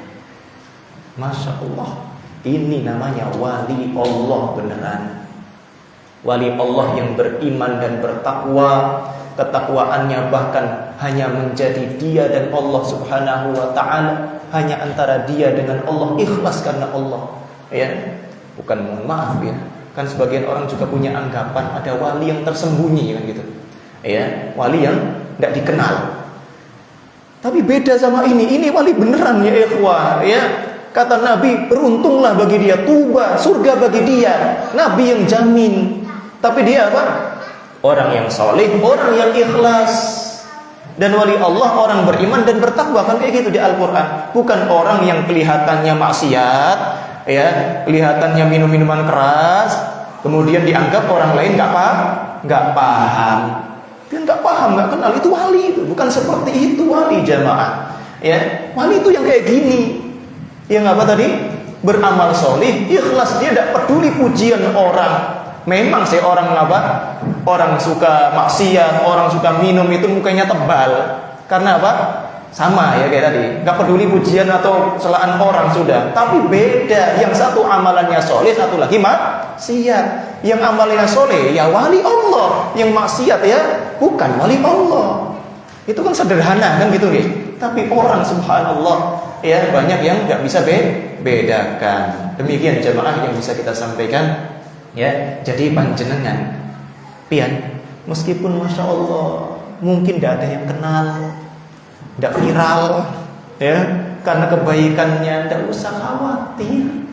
Masya Allah, ini namanya wali Allah beneran. Wali Allah yang beriman dan bertakwa. Ketakwaannya bahkan hanya menjadi dia dan Allah Subhanahu wa ta'ala, hanya antara dia dengan Allah, ikhlas karena Allah, ya. Bukan, mohon maaf ya, kan sebagian orang juga punya anggapan ada wali yang tersembunyi kan gitu, ya, wali yang tidak dikenal, Tapi beda sama ini wali beneran ya ikhwah ya. Kata Nabi, beruntunglah bagi dia, tuba, surga bagi dia. Nabi yang jamin. Tapi dia apa? Orang yang soleh, orang yang ikhlas. Dan wali Allah orang beriman dan bertakwa, kan kayak gitu di Al-Quran. Bukan orang yang kelihatannya maksiat, ya, kelihatannya minum-minuman keras, kemudian dianggap orang lain nggak paham. Dia nggak paham, nggak kenal, itu wali itu. Bukan seperti itu wali jamaah. Ya, wali itu yang kayak gini. Yang apa tadi? Beramal soleh, ikhlas, dia tidak peduli pujian orang. Memang sih orang apa? Orang suka maksiat, orang suka minum itu mukanya tebal. Karena apa? Sama ya kayak tadi. Gak peduli pujian atau celaan orang sudah. Tapi beda. Yang satu amalannya soleh, satu lagi maksiat. Yang amalannya soleh ya wali Allah. Yang maksiat ya bukan wali Allah. Itu kan sederhana kan gitu nih. Tapi orang subhanallah ya banyak yang nggak bisa bedakan. Demikian jamaah yang bisa kita sampaikan. Ya, jadi panjenengan pian meskipun masya Allah mungkin tidak ada yang kenal, tidak viral, ya karena kebaikannya tidak usah khawatir.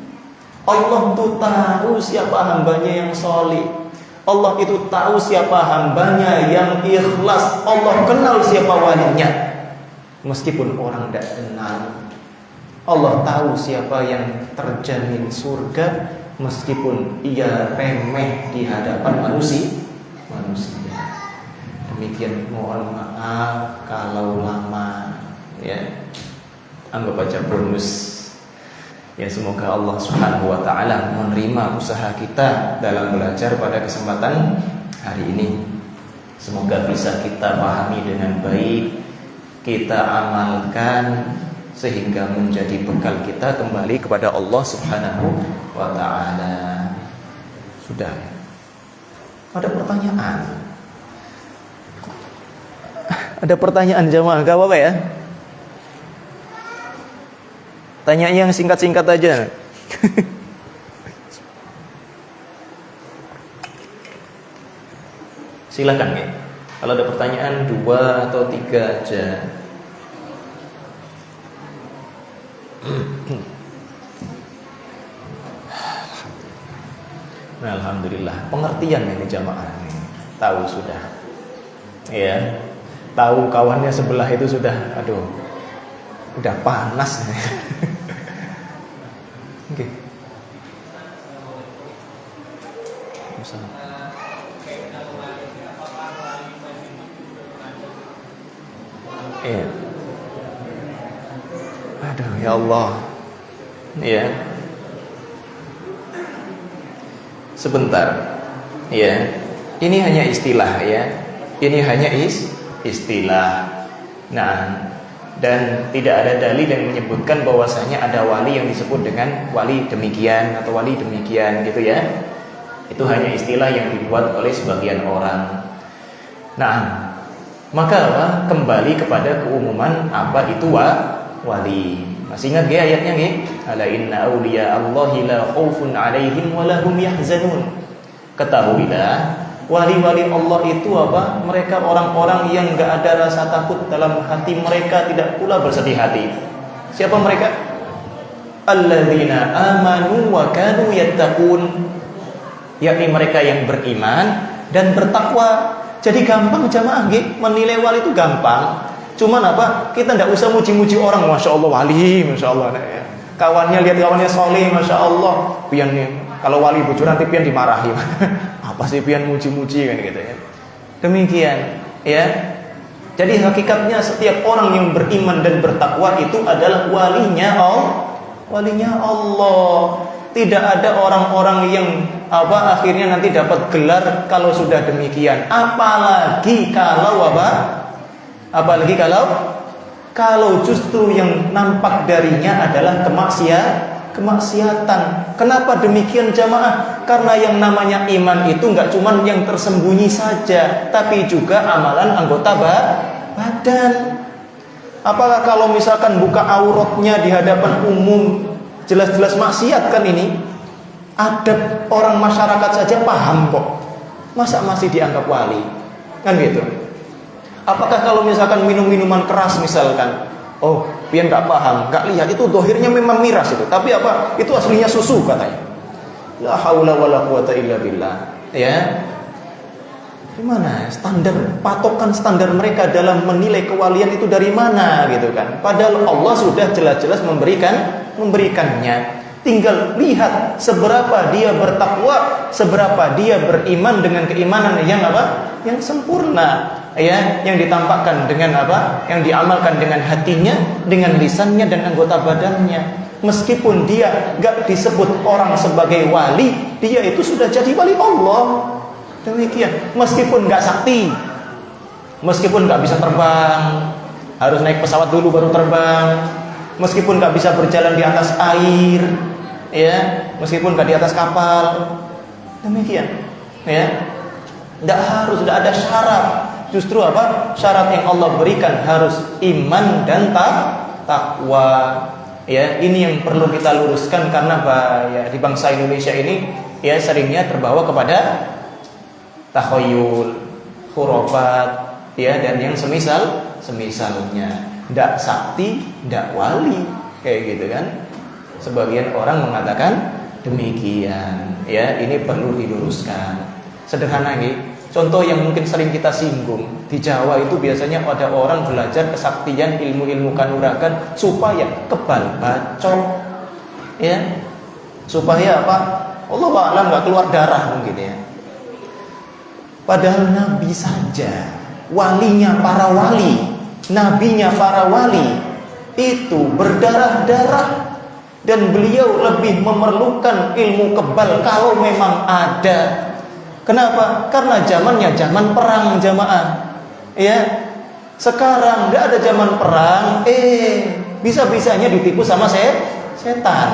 Allah itu tahu siapa hambanya yang soleh. Allah itu tahu siapa hambanya yang ikhlas. Allah kenal siapa walinya. Meskipun orang tidak kenal, Allah tahu siapa yang terjamin surga. Meskipun ia remeh di hadapan manusia. Demikian, mohon maaf kalau lama ya. Anggap aja bonus. Ya, semoga Allah Subhanahu wa taala menerima usaha kita dalam belajar pada kesempatan hari ini. Semoga bisa kita pahami dengan baik, kita amalkan sehingga menjadi bekal kita kembali kepada Allah Subhanahu wa ta'ala. Sudah. Ada pertanyaan? Ada pertanyaan jamaah, gak apa-apa ya? Tanya yang singkat-singkat aja. Silakan ya. Kalau ada pertanyaan 2 atau 3 aja. Nah, alhamdulillah pengertian ini jamaah ini. Tahu sudah. Ya. Tahu kawannya sebelah itu sudah aduh. Udah panas. Oke. Iya. Aduh ya Allah. Ya. Sebentar. Ya. Ini hanya istilah ya. Ini hanya istilah. Nah, dan tidak ada dalil yang menyebutkan bahwasanya ada wali yang disebut dengan wali demikian atau wali demikian gitu ya. Itu hanya istilah yang dibuat oleh sebagian orang. Nah, maka apa? Kembali kepada keumuman apa itu wali. Masih ingat gak ayatnya gak? Ala inna awliya Allahi la khaufun alaihim wa lahum yahzanun. Ketahuilah wali-wali Allah itu apa? Mereka orang-orang yang gak ada rasa takut dalam hati mereka, tidak pula bersedih hati. Siapa mereka? Alladzina amanu wa kanu yattaqun. Yakni mereka yang beriman dan bertakwa. Jadi gampang jamaah nggih, menilai wali itu gampang. Cuman apa? Kita tidak usah muji-muji orang, masya Allah wali, masya Allah. Ya. Kawannya lihat kawannya soleh, masya Allah. Pian nih, kalau wali bujur nanti pian dimarahi. Apa sih pian muji-muji kan gitu ya. Demikian, ya. Jadi hakikatnya setiap orang yang beriman dan bertakwa itu adalah walinya Allah. Tidak ada orang-orang yang apa akhirnya nanti dapat gelar kalau sudah demikian. Apalagi kalau apa? Apalagi kalau justru yang nampak darinya adalah kemaksiatan. Kenapa demikian jamaah? Karena yang namanya iman itu enggak cuma yang tersembunyi saja, tapi juga amalan anggota badan. Apakah kalau misalkan buka auratnya di hadapan umum jelas-jelas maksiat kan ini? Adab orang masyarakat saja paham kok. Masa masih dianggap wali? Kan gitu. Apakah kalau misalkan minum minuman keras misalkan, oh, pian nggak paham, nggak lihat itu dohirnya memang miras itu, tapi apa? Itu aslinya susu katanya. La haula wala quwata illa billah. Ya. Gimana standar, patokan standar mereka dalam menilai kewalian itu dari mana gitu kan? Padahal Allah sudah jelas-jelas memberikannya. Tinggal lihat seberapa dia bertakwa, seberapa dia beriman dengan keimanan yang apa? Yang sempurna, ya, yang ditampakkan dengan apa? Yang diamalkan dengan hatinya, dengan lisannya dan anggota badannya. Meskipun dia gak disebut orang sebagai wali, dia itu sudah jadi wali Allah. Demikian, meskipun gak sakti, meskipun gak bisa terbang, harus naik pesawat dulu baru terbang, meskipun gak bisa berjalan di atas air, ya, meskipun gak di atas kapal, demikian, ya, tidak harus, tidak ada syarat. Justru apa? Syarat yang Allah berikan harus iman dan takwa. Ya, ini yang perlu kita luruskan karena ya, di bangsa Indonesia ini ya seringnya terbawa kepada takhayul, khurafat, ya, dan yang semisalnya. Ndak sakti, ndak wali, kayak gitu kan. Sebagian orang mengatakan demikian. Ya, ini perlu diluruskan. Sederhana nih. Contoh yang mungkin sering kita singgung, di Jawa itu biasanya ada orang belajar kesaktian ilmu-ilmu kanuragan supaya kebal bacok. Ya. Supaya apa? Allahu a'lam enggak keluar darah mungkin ya. Padahal Nabi saja, walinya para wali, nabinya para wali itu berdarah-darah dan beliau lebih memerlukan ilmu kebal kalau memang ada. Kenapa? Karena zamannya zaman perang jamaah. Ya. Sekarang enggak ada zaman perang, bisa-bisanya ditipu sama setan.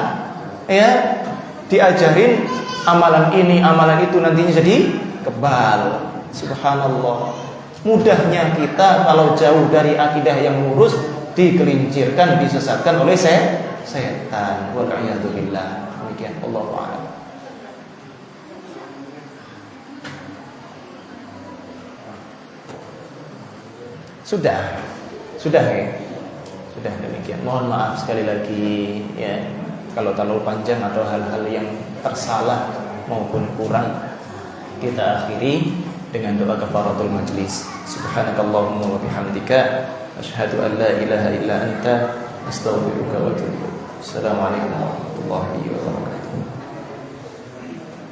Ya. Diajarin amalan ini, amalan itu nantinya jadi kebal. Subhanallah. Mudahnya kita kalau jauh dari akidah yang lurus digelincirkan, disesatkan oleh setan. Wa'iyadu billah. Demikian, Allahu a'lam. Sudah ya. Sudah demikian. Mohon maaf sekali lagi ya kalau terlalu panjang atau hal-hal yang tersalah maupun kurang. Kita akhiri dengan doa kafaratul majlis. Subhanakallahumma wa bihamdika asyhadu an la ilaha illa anta astaghfiruka wa atubu ilaik. Assalamualaikum warahmatullahi wabarakatuh.